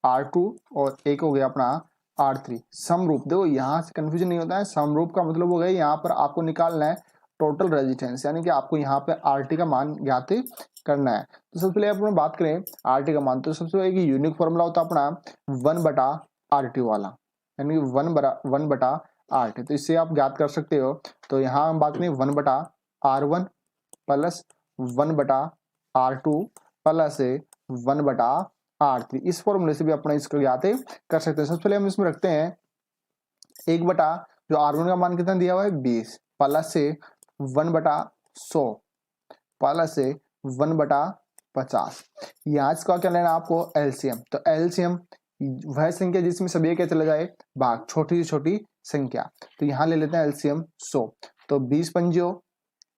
R2 और एक हो गया अपना R3। समरूप, देखो यहाँ से कंफ्यूजन नहीं होता है। समरूप का मतलब हो गया यहाँ पर आपको निकालना है टोटल रेजिस्टेंस, यानी कि आपको यहाँ पे RT का मान ज्ञात करना है। तो सबसे पहले अपन बात करें RT का मान, तो सबसे पहले यूनिक फॉर्मूला होता है अपना 1/RT वाला, यानी कि 1/RT। तो इससे आप ज्ञात कर सकते हो। तो यहाँ हम बात करें 1/R1 plus 1/R2 plus 1/R3। इस फॉर्मूले से भी अपना इसको ज्ञात कर सकते हैं। सबसे पहले हम इसमें रखते हैं 1 जो R1 का मान कितना दिया हुआ है 20 प्लस से 1/100 प्लस से 1/50। यहाँ इसका क्या लेना है आपको एलसीएम। तो एलसीएम वह संख्या जिसमें सभी क्या चला जाए भाग, छोटी से छोटी संख्या। तो यहाँ ले लेते हैं एलसीएम 100। तो 20 पंजो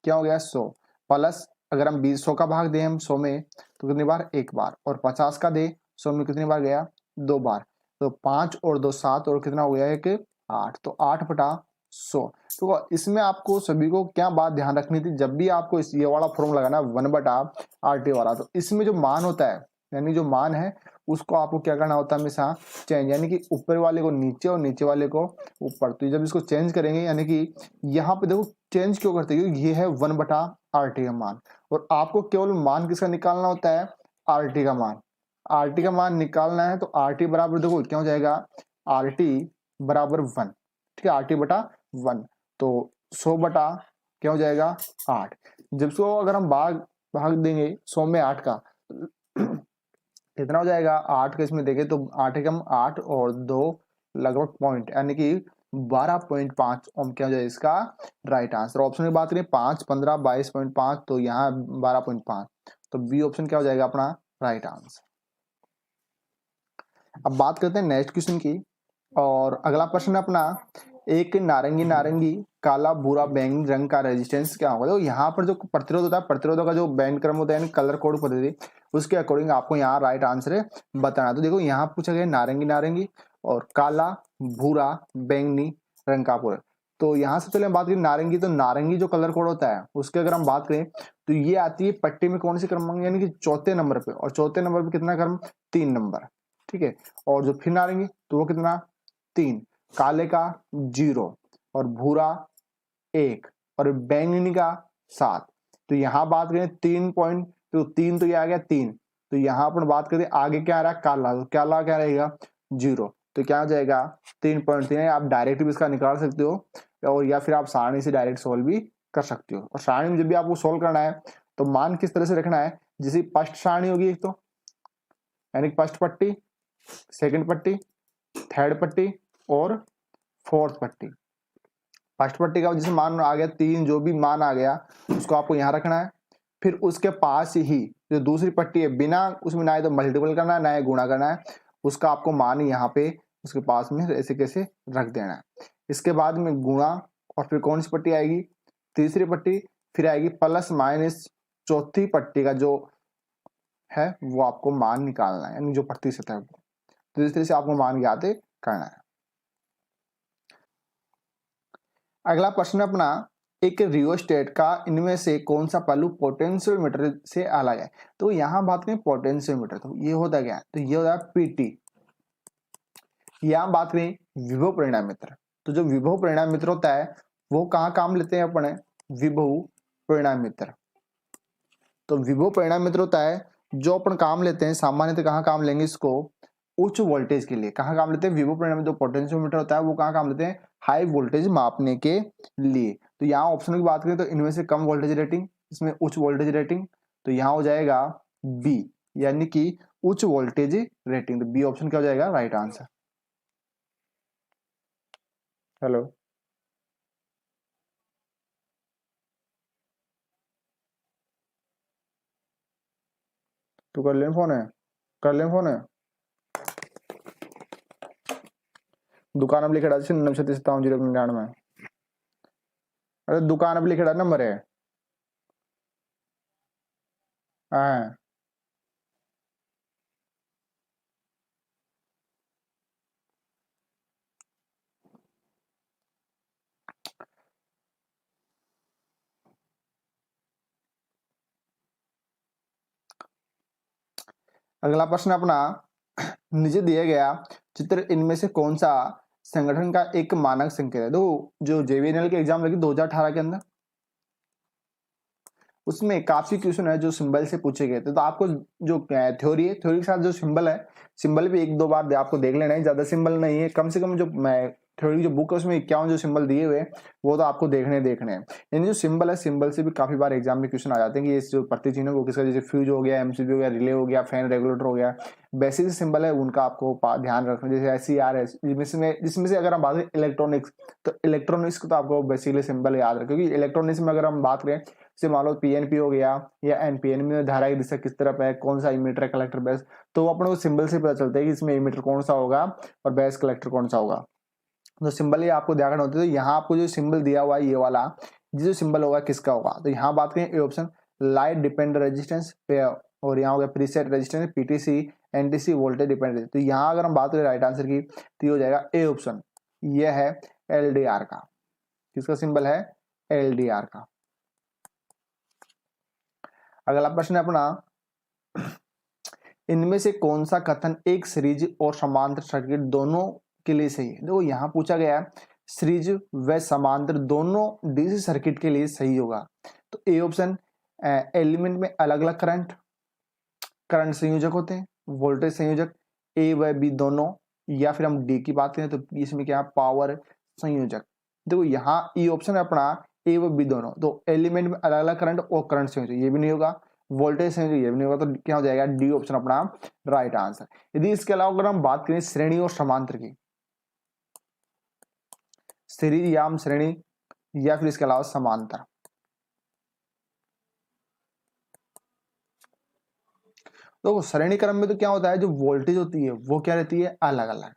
क्या हो गया 100 प्लस, अगर हम 100 का भाग दें हम 100 में तो कितनी बार, एक बार, और 50 का दे 100 में कितनी बार गया, 2 बार। तो 5 और 2 7 और कितना हो गया एक 8। तो 8/100। तो इसमें आपको सभी को क्या बात ध्यान रखनी थी, जब भी आपको ये वाला फॉर्मूला लगाना 1/RT वाला, तो इसमें जो मान होता है, यानी जो मान है उसको आपको क्या करना होता है हमेशा चेंज, यानी कि ऊपर वाले को नीचे और नीचे वाले को ऊपर। तो जब इसको चेंज करेंगे, यानी कि यहाँ पे देखो चेंज क्यों करते हैं, ये है 1/RT का मान, और आपको केवल मान किसका निकालना होता है, RT का मान। RT का मान निकालना है तो RT बराबर देखो क्या हो जाएगा, RT बराबर 1। ठीक है, RT/1। तो 100 क्या हो जाएगा 8। जब सो अगर हम भाग भाग देंगे 100 में 8 का कितना हो जाएगा 8 का, इसमें देखें तो 8 एकम 8 और 2 लगभग पॉइंट, यानी कि 12.5 ओम क्या हो जाए इसका राइट आंसर। ऑप्शन की बात करें 5, 15, 22.5, तो यहाँ 12.5। तो बी ऑप्शन क्या हो जाएगा अपना राइट आंसर। अब बात करते हैं नेक्स्ट क्वेश्चन की, और अगला प्रश्न अपना एक नारंगी नारंगी काला भूरा बैंगनी रंग का रेजिस्टेंस क्या होगा। तो यहाँ पर जो प्रतिरोध होता है, प्रतिरोधों का जो बैंड क्रम होता है यानी कलर कोड पद्धति, उसके अकॉर्डिंग आपको यहाँ राइट आंसर बताना। तो देखो यहाँ पूछा गया नारंगी नारंगी और काला भूरा बैंगनी रंग का पूरा। तो यहाँ से पहले हम बात करें नारंगी, तो नारंगी जो कलर कोड होता है उसके अगर हम बात करें तो ये आती है पट्टी में कौन सी क्रमांक, यानी कि चौथे नंबर पे, और चौथे नंबर पे कितना क्रम 3 नंबर। ठीक है, और जो फिर नारंगी तो वो कितना 3, काले का 0 और भूरा 1 और बैंगनी का 7। तो यहाँ बात करें 3 पॉइंट, तो 3 तो ये आ गया 3। तो यहाँ पर बात करें आगे क्या आ रहा है काला, तो काला क्या रहेगा 0। तो क्या हो जाएगा 3.3। आप डायरेक्ट भी इसका निकाल सकते हो, और या फिर आप सारणी से डायरेक्ट सोल्व भी कर सकते हो। और सारणी में जब भी आपको सोल्व करना है तो मान किस तरह से रखना है, जैसे फर्स्ट सारणी होगी एक, तो यानी फर्स्ट पट्टी, सेकंड पट्टी, थर्ड पट्टी और फोर्थ पट्टी। फर्स्ट पट्टी का जैसे मान आ गया 3, जो भी मान आ गया उसको आपको यहाँ रखना है। फिर उसके पास ही जो दूसरी पट्टी है, बिना उसमें ना तो मल्टीपल करना है ना ही गुणा करना है, उसका आपको मान यहाँ पे उसके पास में ऐसे कैसे रख देना है। इसके बाद में गुणा, और फिर कौन सी पट्टी आएगी, तीसरी पट्टी, फिर आएगी प्लस माइनस चौथी पट्टी का जो है वो आपको मान निकालना है, यानी जो प्रतिशत है। तो इस तरह से आपको मान ज्ञात करना है। अगला प्रश्न अपना एक रियोस्टेट का इनमें से कौन सा पहलू पोटेंशियोमीटर से अलग है। तो यहां बात करें पोटेंशियोमीटर, तो ये होता क्या है, तो ये होता है पीटी। यहां बात करें विभव परिणामीत्र, तो जो विभव परिणामीत्र होता है वो कहाँ काम लेते हैं अपने, विभव परिणामीत्र। तो विभव परिणामीत्र होता है जो अपन काम लेते हैं सामान्यतः कहाँ काम लेंगे इसको, उच्च वोल्टेज के लिए। कहाँ काम लेते हैं विभव परिणामी, जो पोटेंशियोमीटर होता है वो कहाँ काम लेते हैं, हाई वोल्टेज मापने के लिए। तो यहाँ ऑप्शन की बात करें तो इनमें से कम वोल्टेज रेटिंग, इसमें उच्च वोल्टेज रेटिंग। तो यहाँ हो जाएगा बी, यानी कि उच्च वोल्टेज रेटिंग। तो बी ऑप्शन क्या हो जाएगा राइट आंसर। हेलो, तू कर ले फोन है, कर ले फोन है। दुकान अब लिखा 97 में। अरे दुकान अब लिखा नंबर है। हाँ, अगला प्रश्न अपना नीचे दिया गया चित्र इनमें से कौन सा संगठन का एक मानक संकेत है। तो जो जेवीएनएल के एग्जाम लगी 2018 के अंदर, उसमें काफी क्वेश्चन है जो सिंबल से पूछे गए थे। तो आपको जो थ्योरी है, थ्योरी के साथ जो सिंबल है, सिंबल भी एक दो बार आपको देख लेना है, ज्यादा सिंबल नहीं है, कम से कम जो थ्योरी जो बुक है उसमें 51 जो सिंबल दिए हुए हैं वो तो आपको देखने हैं। यानी जो सिंबल है, सिंबल से भी काफी बार एग्जाम में क्वेश्चन आ जाते हैं कि ये जो प्रतीक चिन्ह है वो किसका, जैसे फ्यूज हो गया, एमसीबी हो गया, रिले हो गया, फैन रेगुलेटर हो गया, बेसिक सिंबल है उनका आपको ध्यान रखना। जैसे SCR है, जिसमें से अगर हम बात करें इलेक्ट्रॉनिक्स, तो इलेक्ट्रॉनिक्स को तो आपको बेसिकली सिंबल याद रखें, क्योंकि इलेक्ट्रॉनिक्स में अगर हम बात करें, जैसे मान लो PNP हो गया या NPN में धारा की दिशा किस तरफ है, कौन सा इमीटर है, कलेक्टर बेस, तो अपने को सिंबल से पता चलता है कि इसमें इमीटर कौन सा होगा और बेस कलेक्टर कौन सा होगा। तो सिंबल ये आपको ध्यान होते हैं। तो यहाँ आपको जो सिंबल दिया हुआ है ये वाला, जो सिंबल होगा किसका होगा, तो यहाँ बात करें A option light depend resistance पे, और यहाँ हो गया preset resistance, PTC, NTC voltage depend. तो यहाँ अगर हम बात करें राइट आंसर की तो ये हो जाएगा ए ऑप्शन, ये है LDR का। किसका सिंबल है, LDR का। अगला प्रश्न है अपना, इनमें से कौन सा कथन एक सीरीज और समांतर सर्किट दोनों के लिए सही है। देखो यहाँ पूछा गया है सीरीज व समांतर दोनों DC सर्किट के लिए सही होगा। तो ए ऑप्शन, एलिमेंट में अलग अलग करंट संयोजक होते हैं, वोल्टेज संयोजक A व B दोनों, या फिर हम D की बात करें तो इसमें क्या है, पावर संयोजक। देखो यहाँ ई ऑप्शन है अपना A व B दोनों, तो एलिमेंट में अलग अलग करंट और करंट संयोजक ये भी नहीं होगा, वोल्टेज संयोजक ये भी नहीं होगा, तो क्या हो जाएगा, D ऑप्शन अपना राइट आंसर। यदि इसके अलावा अगर हम बात करें श्रेणी और समांतर की, सीरीज या हम श्रेणी या फिर इसके अलावा समांतर, तो श्रेणी क्रम में तो क्या होता है, जो वोल्टेज होती है वो क्या रहती है, अलग अलग,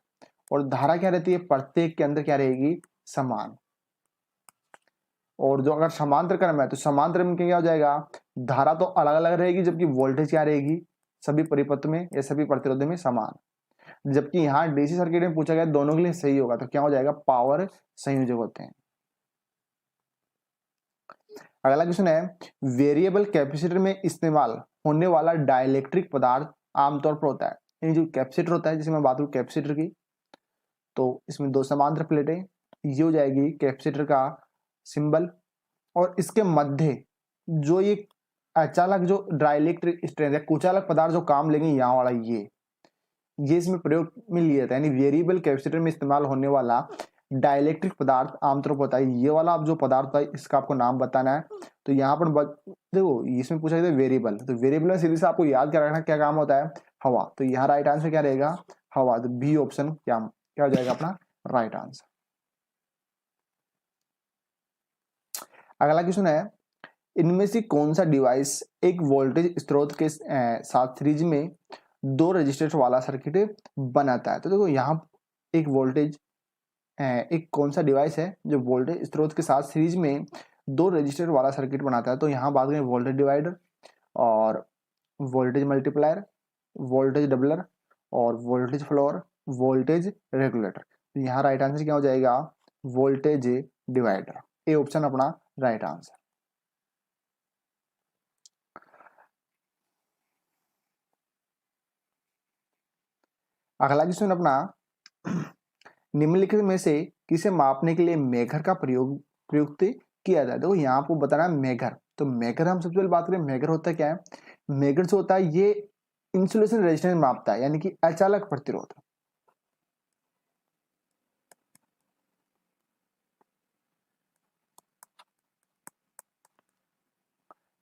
और धारा क्या रहती है, प्रत्येक के अंदर क्या रहेगी, समान। और जो अगर समांतर क्रम है तो समांतर में क्या हो जाएगा, धारा तो अलग अलग रहेगी जबकि वोल्टेज क्या रहेगी, सभी परिपथ में या सभी प्रतिरोध में समान। जबकि यहाँ DC सर्किट में पूछा गया दोनों के लिए सही होगा, तो क्या हो जाएगा, पावर संयोजक होते हैं। अगला क्वेश्चन है, वेरिएबल कैपेसिटर में इस्तेमाल होने वाला डाइलेक्ट्रिक पदार्थ आमतौर पर होता है। यानी जो कैपेसिटर होता है, जैसे मैं बात करूं कैपेसिटर की, तो इसमें दो समांतर प्लेटें, ये हो जाएगी कैपेसिटर का सिंबल, और इसके मध्य जो ये अचालक जो डाइलेक्ट्रिक स्ट्रेंथ है, कुचालक पदार्थ जो काम लेंगे, यहाँ वाला ये इसमें प्रयोग में लिया जाता है। यानी वेरिएबल कैपेसिटर में इस्तेमाल होने वाला डाइलेक्ट्रिक पदार्थ आमतौर पर होता है ये वाला। अब जो पदार्थ होता है इसका आपको नाम बताना है। तो यहाँ पर देखो इसमें पूछा गया वेरिएबल, तो वेरिएबल में सीधे से आपको याद क्या रखना, क्या काम होता है, हवा। तो यहाँ राइट आंसर क्या रहेगा, हवा। तो B ऑप्शन क्या क्या हो जाएगा अपना राइट आंसर। अगला क्वेश्चन है, इनमें से कौन सा डिवाइस एक वोल्टेज स्रोत के साथ सीरीज में दो रजिस्टर वाला सर्किट बनाता है। तो देखो यहाँ एक वोल्टेज एक कौन सा डिवाइस है जो वोल्टेज स्रोत के साथ सीरीज में दो रजिस्टर वाला सर्किट बनाता है। तो यहाँ बात करें वोल्टेज डिवाइडर और वोल्टेज मल्टीप्लायर, वोल्टेज डबलर और वोल्टेज फ्लोर, वोल्टेज रेगुलेटर। तो यहाँ राइट आंसर क्या हो जाएगा, वोल्टेज डिवाइडर। ए ऑप्शन अपना राइट आंसर। अगला क्वेश्चन अपना, निम्नलिखित में से किसे मापने के लिए मेघर का प्रयुक्त किया जाए। देखो यहाँ आपको बताना है मेघर। तो मेघर हम सबसे पहले बात करें, मेघर होता क्या है, मेघर जो होता है ये इंसुलेशन रेजिस्टेंस मापता है, यानी कि अचालक प्रतिरोध।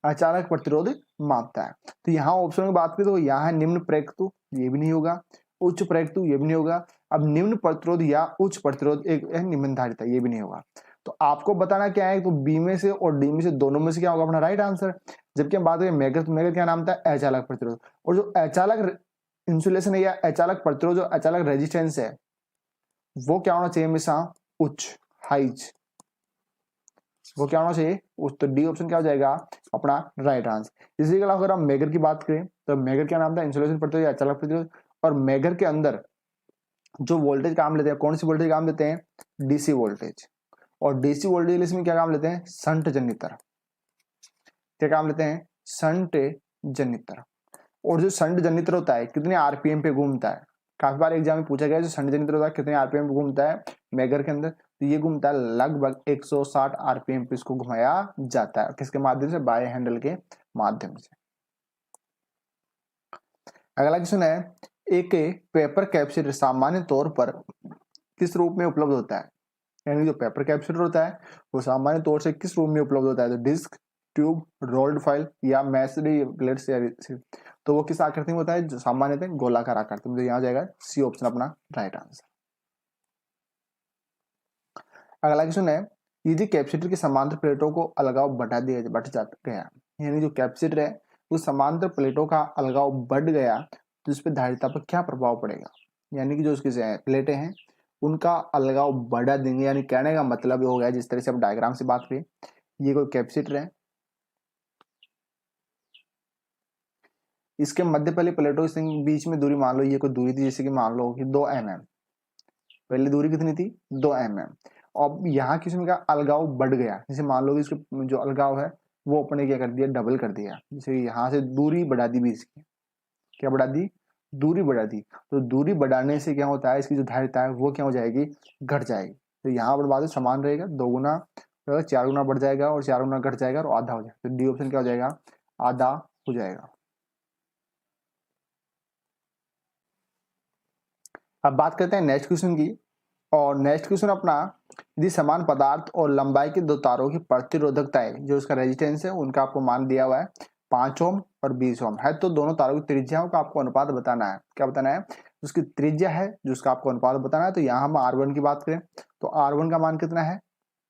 अचालक प्रतिरोध मापता है। तो यहाँ ऑप्शन की बात करें तो यहाँ है निम्न प्रेरकत्व, ये भी नहीं होगा, उच्च प्रेरकत्व ये भी नहीं होगा। अब निम्न प्रतिरोध या उच्च प्रतिरोध एक निम्न धारिता, ये भी नहीं होगा। तो आपको बताना क्या है, तो बी में से और डी में से दोनों में से क्या होगा अपना राइट आंसर। जबकि हम बात करें मेघर, तो मेघर क्या नाम था, अचालक प्रतिरोध। और जो अचालक इंसुलेशन है या अचालक प्रतिरोध, जो अचालक रेजिस्टेंस है वो क्या होना चाहिए हमेशा, उच्च, हाइज, वो क्या होना चाहिए उस। तो डी ऑप्शन क्या हो जाएगा अपना राइट आंसर। इसी के अलावा अगर हम मेघर की बात करें तो मेघर क्या नाम था, इंसुलेशन प्रतिरोध या अचालक प्रतिरोध। और मेघर के अंदर जो वोल्टेज काम लेते हैं, कौन सी वोल्टेज काम लेते हैं, DC वोल्टेज। और DC वोल्टेज इसमें क्या काम लेते हैं, शंट जनित्र। क्या काम लेते हैं, शंट जनित्र। और जो शंट जनित्र होता है कितने RPM पे घूमता है, काफी बार एग्जाम में पूछा गया जो संयोजन यंत्र कितने आरपीएम पे घूमता है मैगर के अंदर, तो ये घूमता है लगभग 160 आरपीएम पे इसको घुमाया जाता है। किसके माध्यम से? बाय हैंडल के माध्यम से। अगला क्वेश्चन है, एक पेपर कैप्सूल सामान्य तौर पर किस रूप में उपलब्ध होता है? यानी जो पेपर कैप्सूल होता है वो सामान्य तौर से किस रूप में उपलब्ध होता है? तो डिस्क, ट्यूब, रोल्ड फाइल या मैसडी प्लेट्स। तो वो किस आकृति में होता है? जो सामान्यतः गोलाकार आकृति में। तो यहाँ जाएगा सी ऑप्शन अपना राइट आंसर। अगला क्वेश्चन है, यदि कैपेसिटर की समांतर प्लेटों को अलगाव बढ़ जाता गया, यानी जो कैपेसिटर है उस समांतर प्लेटों का अलगाव बढ़ गया तो इस पर धारिता पर क्या प्रभाव पड़ेगा? यानी कि जो उसकी प्लेटें हैं उनका अलगाव बढ़ा देंगे। यानी कहने का मतलब हो गया, जिस तरह से अब डायग्राम से बात करें, ये कोई कैपेसिटर है, इसके मध्य पहले प्लेटों के बीच में दूरी मान लो ये कोई दूरी थी, जैसे कि मान लो कि 2 mm। पहले दूरी कितनी थी? 2 mm। अब यहाँ किसी का अलगाव बढ़ गया, जैसे मान लो कि इसके जो अलगाव है वो अपने क्या कर दिया? डबल कर दिया। जैसे यहाँ से दूरी बढ़ा दी बीच की, क्या बढ़ा दी? दूरी बढ़ा दी। तो दूरी बढ़ाने से क्या होता है? इसकी जो धारिता है वो क्या हो जाएगी? घट जाएगी। तो यहाँ पर बात समान रहेगा, 2 गुना 4 गुना बढ़ जाएगा और 4 गुना घट जाएगा और आधा हो जाएगा। तो डी ऑप्शन क्या हो जाएगा? आधा हो जाएगा। अब बात करते हैं नेक्स्ट क्वेश्चन की, और नेक्स्ट क्वेश्चन अपना, यदि समान पदार्थ और लंबाई के दो तारों की प्रतिरोधकता है, जो उसका रेजिस्टेंस है उनका आपको मान दिया हुआ है 5 ओम और 20 ओम है, तो दोनों तारों की त्रिज्याओं का आपको अनुपात बताना है। क्या बताना है? उसकी त्रिज्या है जो उसका आपको अनुपात बताना है। तो यहाँ हम R1 की बात करें तो R1 का मान कितना है?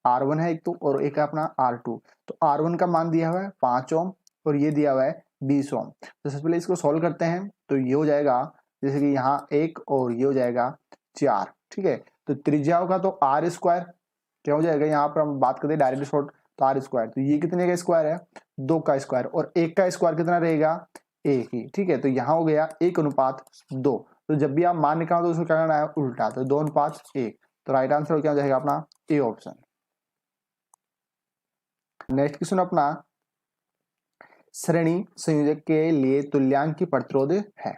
R1 है एक तो, और एक है अपना R2। तो R1 का मान दिया हुआ है 5 ओम और ये दिया हुआ है 20 ओम। तो सबसे पहले इसको सॉल्व करते हैं, तो ये हो जाएगा जैसे कि यहाँ 1 और ये हो जाएगा 4। ठीक है, तो त्रिज्याओं का तो R स्क्वायर क्या हो जाएगा? यहाँ पर हम बात करते हैं डायरेक्ट शॉर्ट, तो R स्क्वायर, तो ये कितने का स्क्वायर है? 2 का स्क्वायर, और 1 का स्क्वायर कितना रहेगा? 1 ही। ठीक है, तो यहाँ हो गया 1:2। तो जब भी आप मान निकालो तो उसको क्या करना है? उल्टा। तो 2:1। तो राइट आंसर क्या हो जाएगा अपना? A option. नेक्स्ट क्वेश्चन अपना, श्रेणी संयोजक के लिए तुल्यांक की प्रतिरोध है।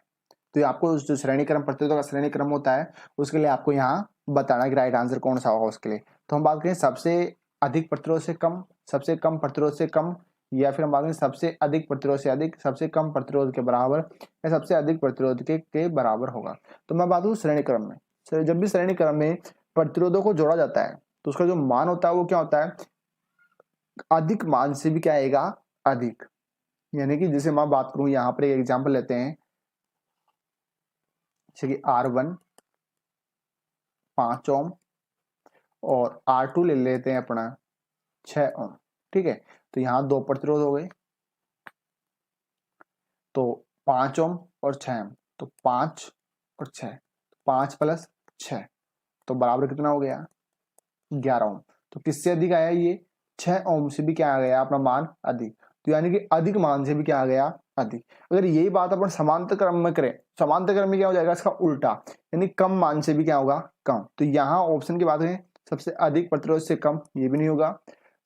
तो ये आपको जो श्रेणी क्रम प्रतिरोधों का श्रेणी क्रम होता है उसके लिए आपको यहाँ बताना कि राइट आंसर कौन सा होगा उसके लिए। तो हम बात करें सबसे अधिक प्रतिरोध से कम, सबसे कम प्रतिरोध से कम, या फिर हम बात करें सबसे अधिक प्रतिरोध से अधिक, सबसे कम प्रतिरोध के बराबर, या सबसे अधिक प्रतिरोध के बराबर होगा। तो मैं बात करूँ श्रेणी क्रम में, जब भी श्रेणी क्रम में प्रतिरोधों को जोड़ा जाता है तो उसका जो मान होता है वो क्या होता है? अधिक मान से भी क्या आएगा? अधिक। यानी कि जैसे मैं बात करूं, यहाँ पर एक एग्जांपल लेते हैं, जैसे कि R1 5 ओम और R2 ले लेते हैं अपना 6 ओम। ठीक है, तो यहाँ 2 प्रतिरोध हो गए, तो 5 ओम और 6 ओम, तो 5 और 6, 5 + 6 तो बराबर कितना हो गया? 11 ओम। तो किससे अधिक आया? ये 6 ओम से भी क्या आ गया अपना मान? अधिक। तो यानी कि अधिक मान से भी क्या आ गया? अधिक। अगर यही बात अपन समांतर क्रम में करें, समांतर क्रम में क्या हो जाएगा? इसका उल्टा, यानी कम मान से भी क्या होगा? कम। तो यहाँ ऑप्शन की बात करें, सबसे अधिक प्रतिरोध से कम, ये भी नहीं होगा,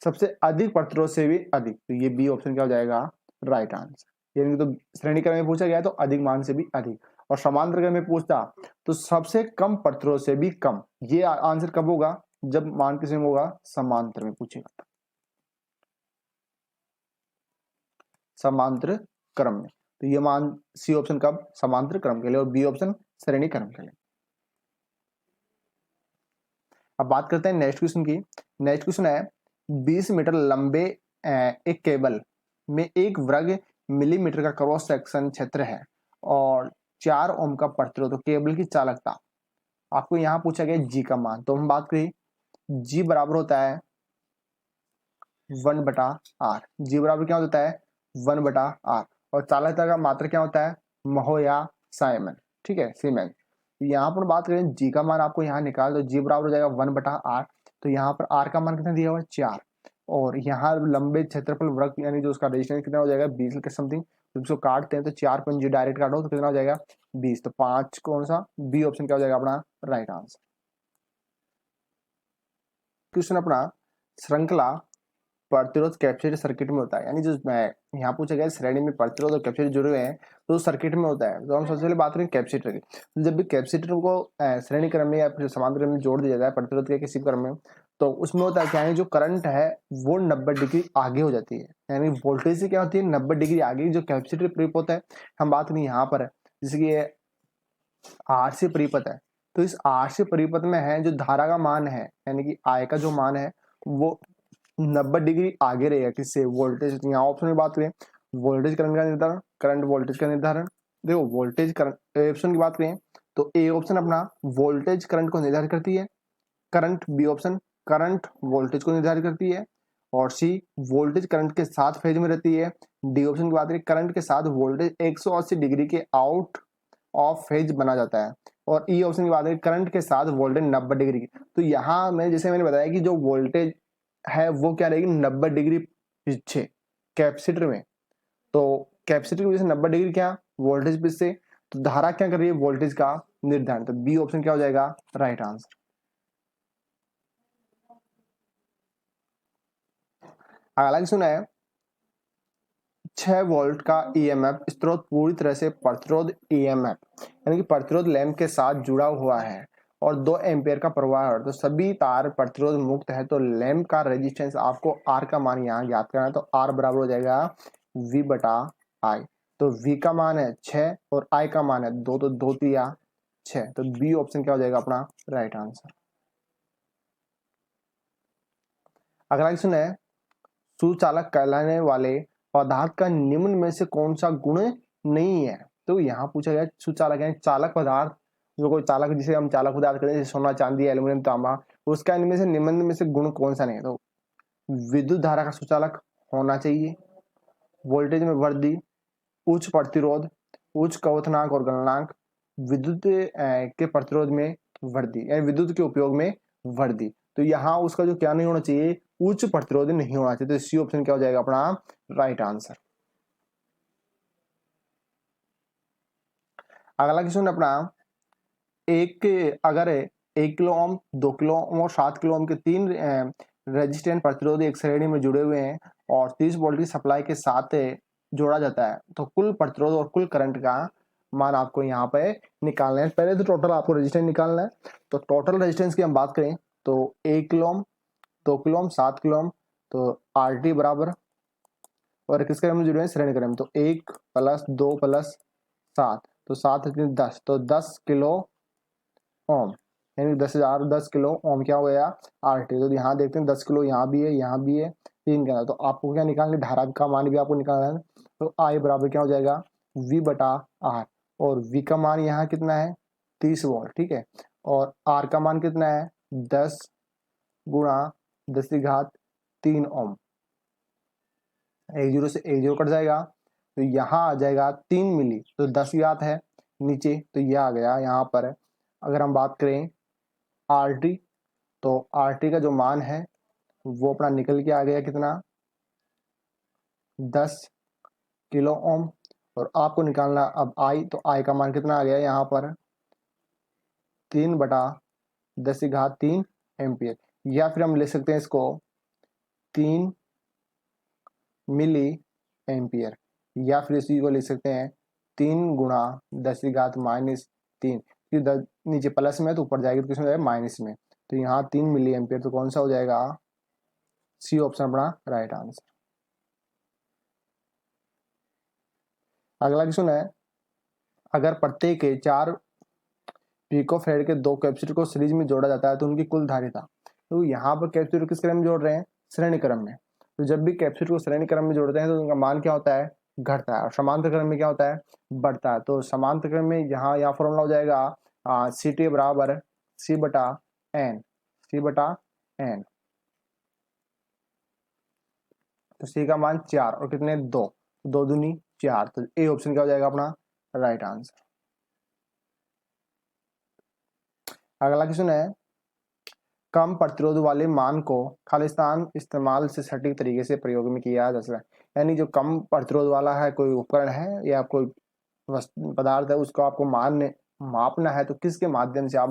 सबसे अधिक प्रतिरोध से भी अधिक, तो ये बी ऑप्शन क्या हो जाएगा? Right answer. यानी तो श्रेणी क्रम में पूछा गया तो अधिक मान से भी अधिक, और समांतर क्रम में पूछता तो सबसे कम प्रतिरोध से भी कम। ये आंसर कब होगा? जब मान किसी में होगा? समांतर में पूछेगा, समांतर क्रम में। तो ये मान सी ऑप्शन कब? समांतर क्रम के लिए, और बी ऑप्शन श्रेणी क्रम के लिए। अब बात करते हैं नेक्स्ट क्वेश्चन की। नेक्स्ट क्वेश्चन है, 20 मीटर लंबे एक केबल में 1 वर्ग मिलीमीटर का क्रॉस सेक्शन क्षेत्र है और 4 ओम का प्रतिरोध, तो केबल की चालकता आपको यहाँ पूछा गया जी का मान। तो हम बात करें, जी बराबर होता है 1/r। जी बराबर क्या होता है? 1/r। और चालकता का मात्रा क्या होता है? महो या साइमन। ठीक है, सीमेन। यहाँ पर बात करें जी का मान आपको यहाँ निकाल, तो जी बराबर हो जाएगा 1/r। तो यहाँ पर r का मान कितना दिया हुआ है? 4। और यहाँ लंबे क्षेत्रफल वर्ग यानी जो उसका रेजिस्टेंस कितना हो जाएगा? 20 के समथिंग। तो इसको काटते हैं तो 4 पंजे डायरेक्ट काटो तो कितना हो जाएगा? 20। तो 5 कौन सा? बी ऑप्शन क्या हो जाएगा अपना? Right answer. क्वेश्चन अपना, श्रृंखला प्रतिरोध कैपेसिटर सर्किट में होता है, यानी जो यहाँ पूछा गया श्रेणी में प्रतिरोध और कैपेसिटर जुड़े हुए हैं तो सर्किट में होता है। तो हम सबसे पहले बात करें कैपेसिटर की। तो जब भी कैपेसिटर को श्रेणी क्रम में या फिर समांतर क्रम में जोड़ दिया जाता है प्रतिरोध के किसी क्रम में, तो उसमें होता है क्या है, जो करंट है वो 90 डिग्री आगे हो जाती है, यानी वोल्टेज से क्या होती है 90 डिग्री आगे जो कैपेसिटर प्रयुक्त होता है। हम बात करें यहाँ पर जैसे कि ये आर से परिपथ है, तो इस आर से परिपथ में है जो धारा का मान है, यानी कि आई का जो मान है वो 90 डिग्री आगे रहेगा किससे, वोल्टेज। यहाँ ऑप्शन में बात करें वोल्टेज करंट का निर्धारण, करंट वोल्टेज का निर्धारण। देखो वोल्टेज करंट ऑप्शन की बात करें तो ए ऑप्शन अपना वोल्टेज करंट को निर्धारित करती है, current B option current voltage को निर्धारित करती है, और सी वोल्टेज करंट के साथ फेज में रहती है। डी ऑप्शन की बात करें करंट के साथ वोल्टेज 180 डिग्री के आउट ऑफ फेज बना जाता है, और ई ऑप्शन की बात करें करंट के साथ वोल्टेज 90 डिग्री की। तो यहाँ में जैसे मैंने बताया कि जो वोल्टेज है वो क्या रहेगी 90 डिग्री पीछे कैपेसिटर में, तो कैपेसिटर की वजह से 90 डिग्री क्या वोल्टेज पीछे, तो धारा क्या कर रही है वोल्टेज का निर्धारण। तो बी ऑप्शन क्या हो जाएगा राइट आंसर। अगला क्वेश्चन है 6 वोल्ट का ईएमएफ स्रोत पूरी तरह से प्रतिरोध ईएमएफ यानी कि प्रतिरोध लैंप के साथ जुड़ा हुआ है और 2 एम्पियर का प्रवाह है, तो सभी तार प्रतिरोध मुक्त है, तो लैंप का रेजिस्टेंस आपको आर का मान यहाँ ज्ञात करना है। तो आर बराबर हो जाएगा वी बटा आई। तो वी का मान है 6 और आई का मान है 2, तो 2 तिया 6, तो बी ऑप्शन क्या हो जाएगा अपना राइट आंसर। अगला क्वेश्चन है सुचालक कहलाने वाले पदार्थ का निम्न में से कौन सा गुण नहीं है। तो यहाँ पूछा गया सुचालक यानी चालक पदार्थ, जो कोई चालक जिसे हम चालक पदार्थ कहते हैं जैसे सोना चांदी एल्यूमिनियम तांबा, उसका इनमें से निम्न में से गुण कौन सा नहीं है। तो विद्युत धारा का सुचालक होना चाहिए, वोल्टेज में वृद्धि, उच्च प्रतिरोध, उच्च कवथनांक और गलनांक, विद्युत के प्रतिरोध में वृद्धि यानी विद्युत के उपयोग में वृद्धि। तो यहाँ उसका जो क्या नहीं होना चाहिए उच्च प्रतिरोध नहीं होना चाहिए, तो सी ऑप्शन क्या हो जाएगा अपना राइट आंसर। अगला क्वेश्चन अपना अगर 1 किलो ओम 2 किलो ओम और 7 किलो ओम के 3 रेजिस्टेंट प्रतिरोध एक श्रेणी में जुड़े हुए हैं और 30 वोल्ट की सप्लाई के साथ जोड़ा जाता है, तो कुल प्रतिरोध और कुल करंट का मान आपको यहाँ पे निकालना है। पहले तो टोटल आपको रेजिस्टेंस निकालना है, तो टोटल रेजिस्टेंस की हम बात करें तो 1 kilo ohm 2 kilo ohm 7 kilo ohm, तो आर टी बराबर और किस क्रम में जुड़े हैं श्रेणी क्रम, तो 1 + 2 + 7, तो 7 × 10, तो 10 किलो ओम यानी 10 किलो ओम क्या हो गया आर टी। तो यहाँ देखते हैं 10 किलो यहाँ भी है यहाँ भी है 3 का, तो आपको क्या निकालना है धारा का मान भी आपको निकालना है। तो आई बराबर क्या हो जाएगा वी बटा आर, और वी का मान यहाँ कितना है 30 वोल्ट, ठीक है, और आर का मान कितना है 10 × 10⁻³ ओम। 1 0 से 1 0 कट जाएगा, तो यहाँ आ जाएगा 3 मिली, तो 10 ज्ञात है नीचे, तो यह आ गया यहाँ पर। अगर हम बात करें आर टी, तो आर टी का जो मान है वो अपना निकल के आ गया कितना 10 किलो ओम, और आपको निकालना अब आई, तो आई का मान कितना आ गया यहाँ पर 3/10⁻³ एम्पियर, या फिर हम ले सकते हैं इसको 3 मिली एम्पियर, या फिर इसी को लिख सकते हैं 3 × 10⁻³ नीचे प्लस में तो ऊपर जाएगी तो किसमें जाएगा माइनस में, तो यहाँ 3 मिली एम्पियर, तो कौन सा हो जाएगा सी ऑप्शन अपना राइट आंसर। अगला क्वेश्चन है अगर प्रत्येक के 4 पिकोफैराड के 2 कैपेसिटर को सीरीज में जोड़ा जाता है तो उनकी कुल धारिता। तो यहाँ पर कैपेसिटर किस क्रम में जोड़ रहे हैं श्रेणी क्रम में, तो जब भी कैपेसिटर को श्रेणी क्रम में जोड़ते हैं तो उनका मान क्या होता है घटता है, और समांतर क्रम में क्या होता है बढ़ता है। तो समांतर क्रम में यहाँ फॉर्मूला हो जाएगा सी टी बराबर C/N, C/N, तो सी का मान 4 और कितने 2, 2 दूनी 4, तो ए ऑप्शन क्या हो जाएगा अपना राइट आंसर। अगला क्वेश्चन है कम प्रतिरोध वाले मान को खालिस्तान इस्तेमाल से सटीक तरीके से प्रयोग में किया जा सकता है, यानी जो कम प्रतिरोध वाला है कोई उपकरण है या कोई पदार्थ है उसको आपको मापना है, तो किसके माध्यम से आप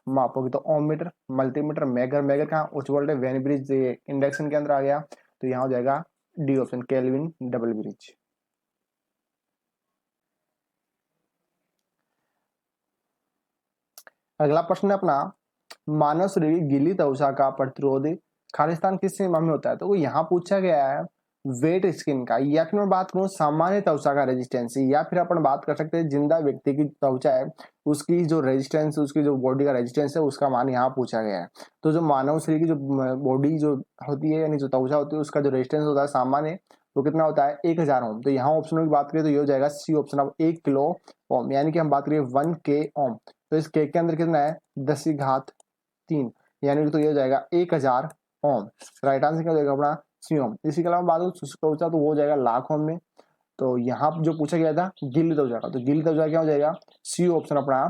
मापोगे, तो ओम मीटर, मल्टीमीटर, मेगर का उच्च वोल्टेज, वेन ब्रिज इंडक्शन के अंदर आ गया, तो यहाँ हो जाएगा D option, kelvin double bridge. अगला प्रश्न है अपना, मानव शरीर की गीली त्वचा का प्रतिरोध खालिस्तान किस सीमा में होता है? तो यहाँ पूछा गया है वेट स्किन का, या फिर मैं बात करूँ सामान्य त्वचा का रेजिस्टेंस, या फिर अपन बात कर सकते हैं जिंदा व्यक्ति की त्वचा है उसकी जो रेजिस्टेंस, उसकी जो बॉडी का रेजिस्टेंस है उसका मान यहाँ पूछा गया है। तो जो मानव शरीर की जो बॉडी जो होती है यानी जो त्वचा होती है उसका जो रेजिस्टेंस होता है सामान्य वो कितना होता है 1000 ओम। तो यहाँ ऑप्शनों की बात करें तो ये हो जाएगा सी ऑप्शन, अब 1 किलो ओम, यानी कि हम बात करें 1 के ओम, तो इस के अंदर कितना है 10⁻3, यानी कि तो ये हो जाएगा 1000 ओम। राइट आंसर क्या हो जाएगा अपना सी ओम। इसी के अलावा बात करूं शुष्क त्वचा तो वो हो जाएगा लाख ओम में। तो यहाँ जो पूछा गया था गिल त्वचा का, तो गिल त्वचा क्या हो जाएगा सी ऑप्शन अपना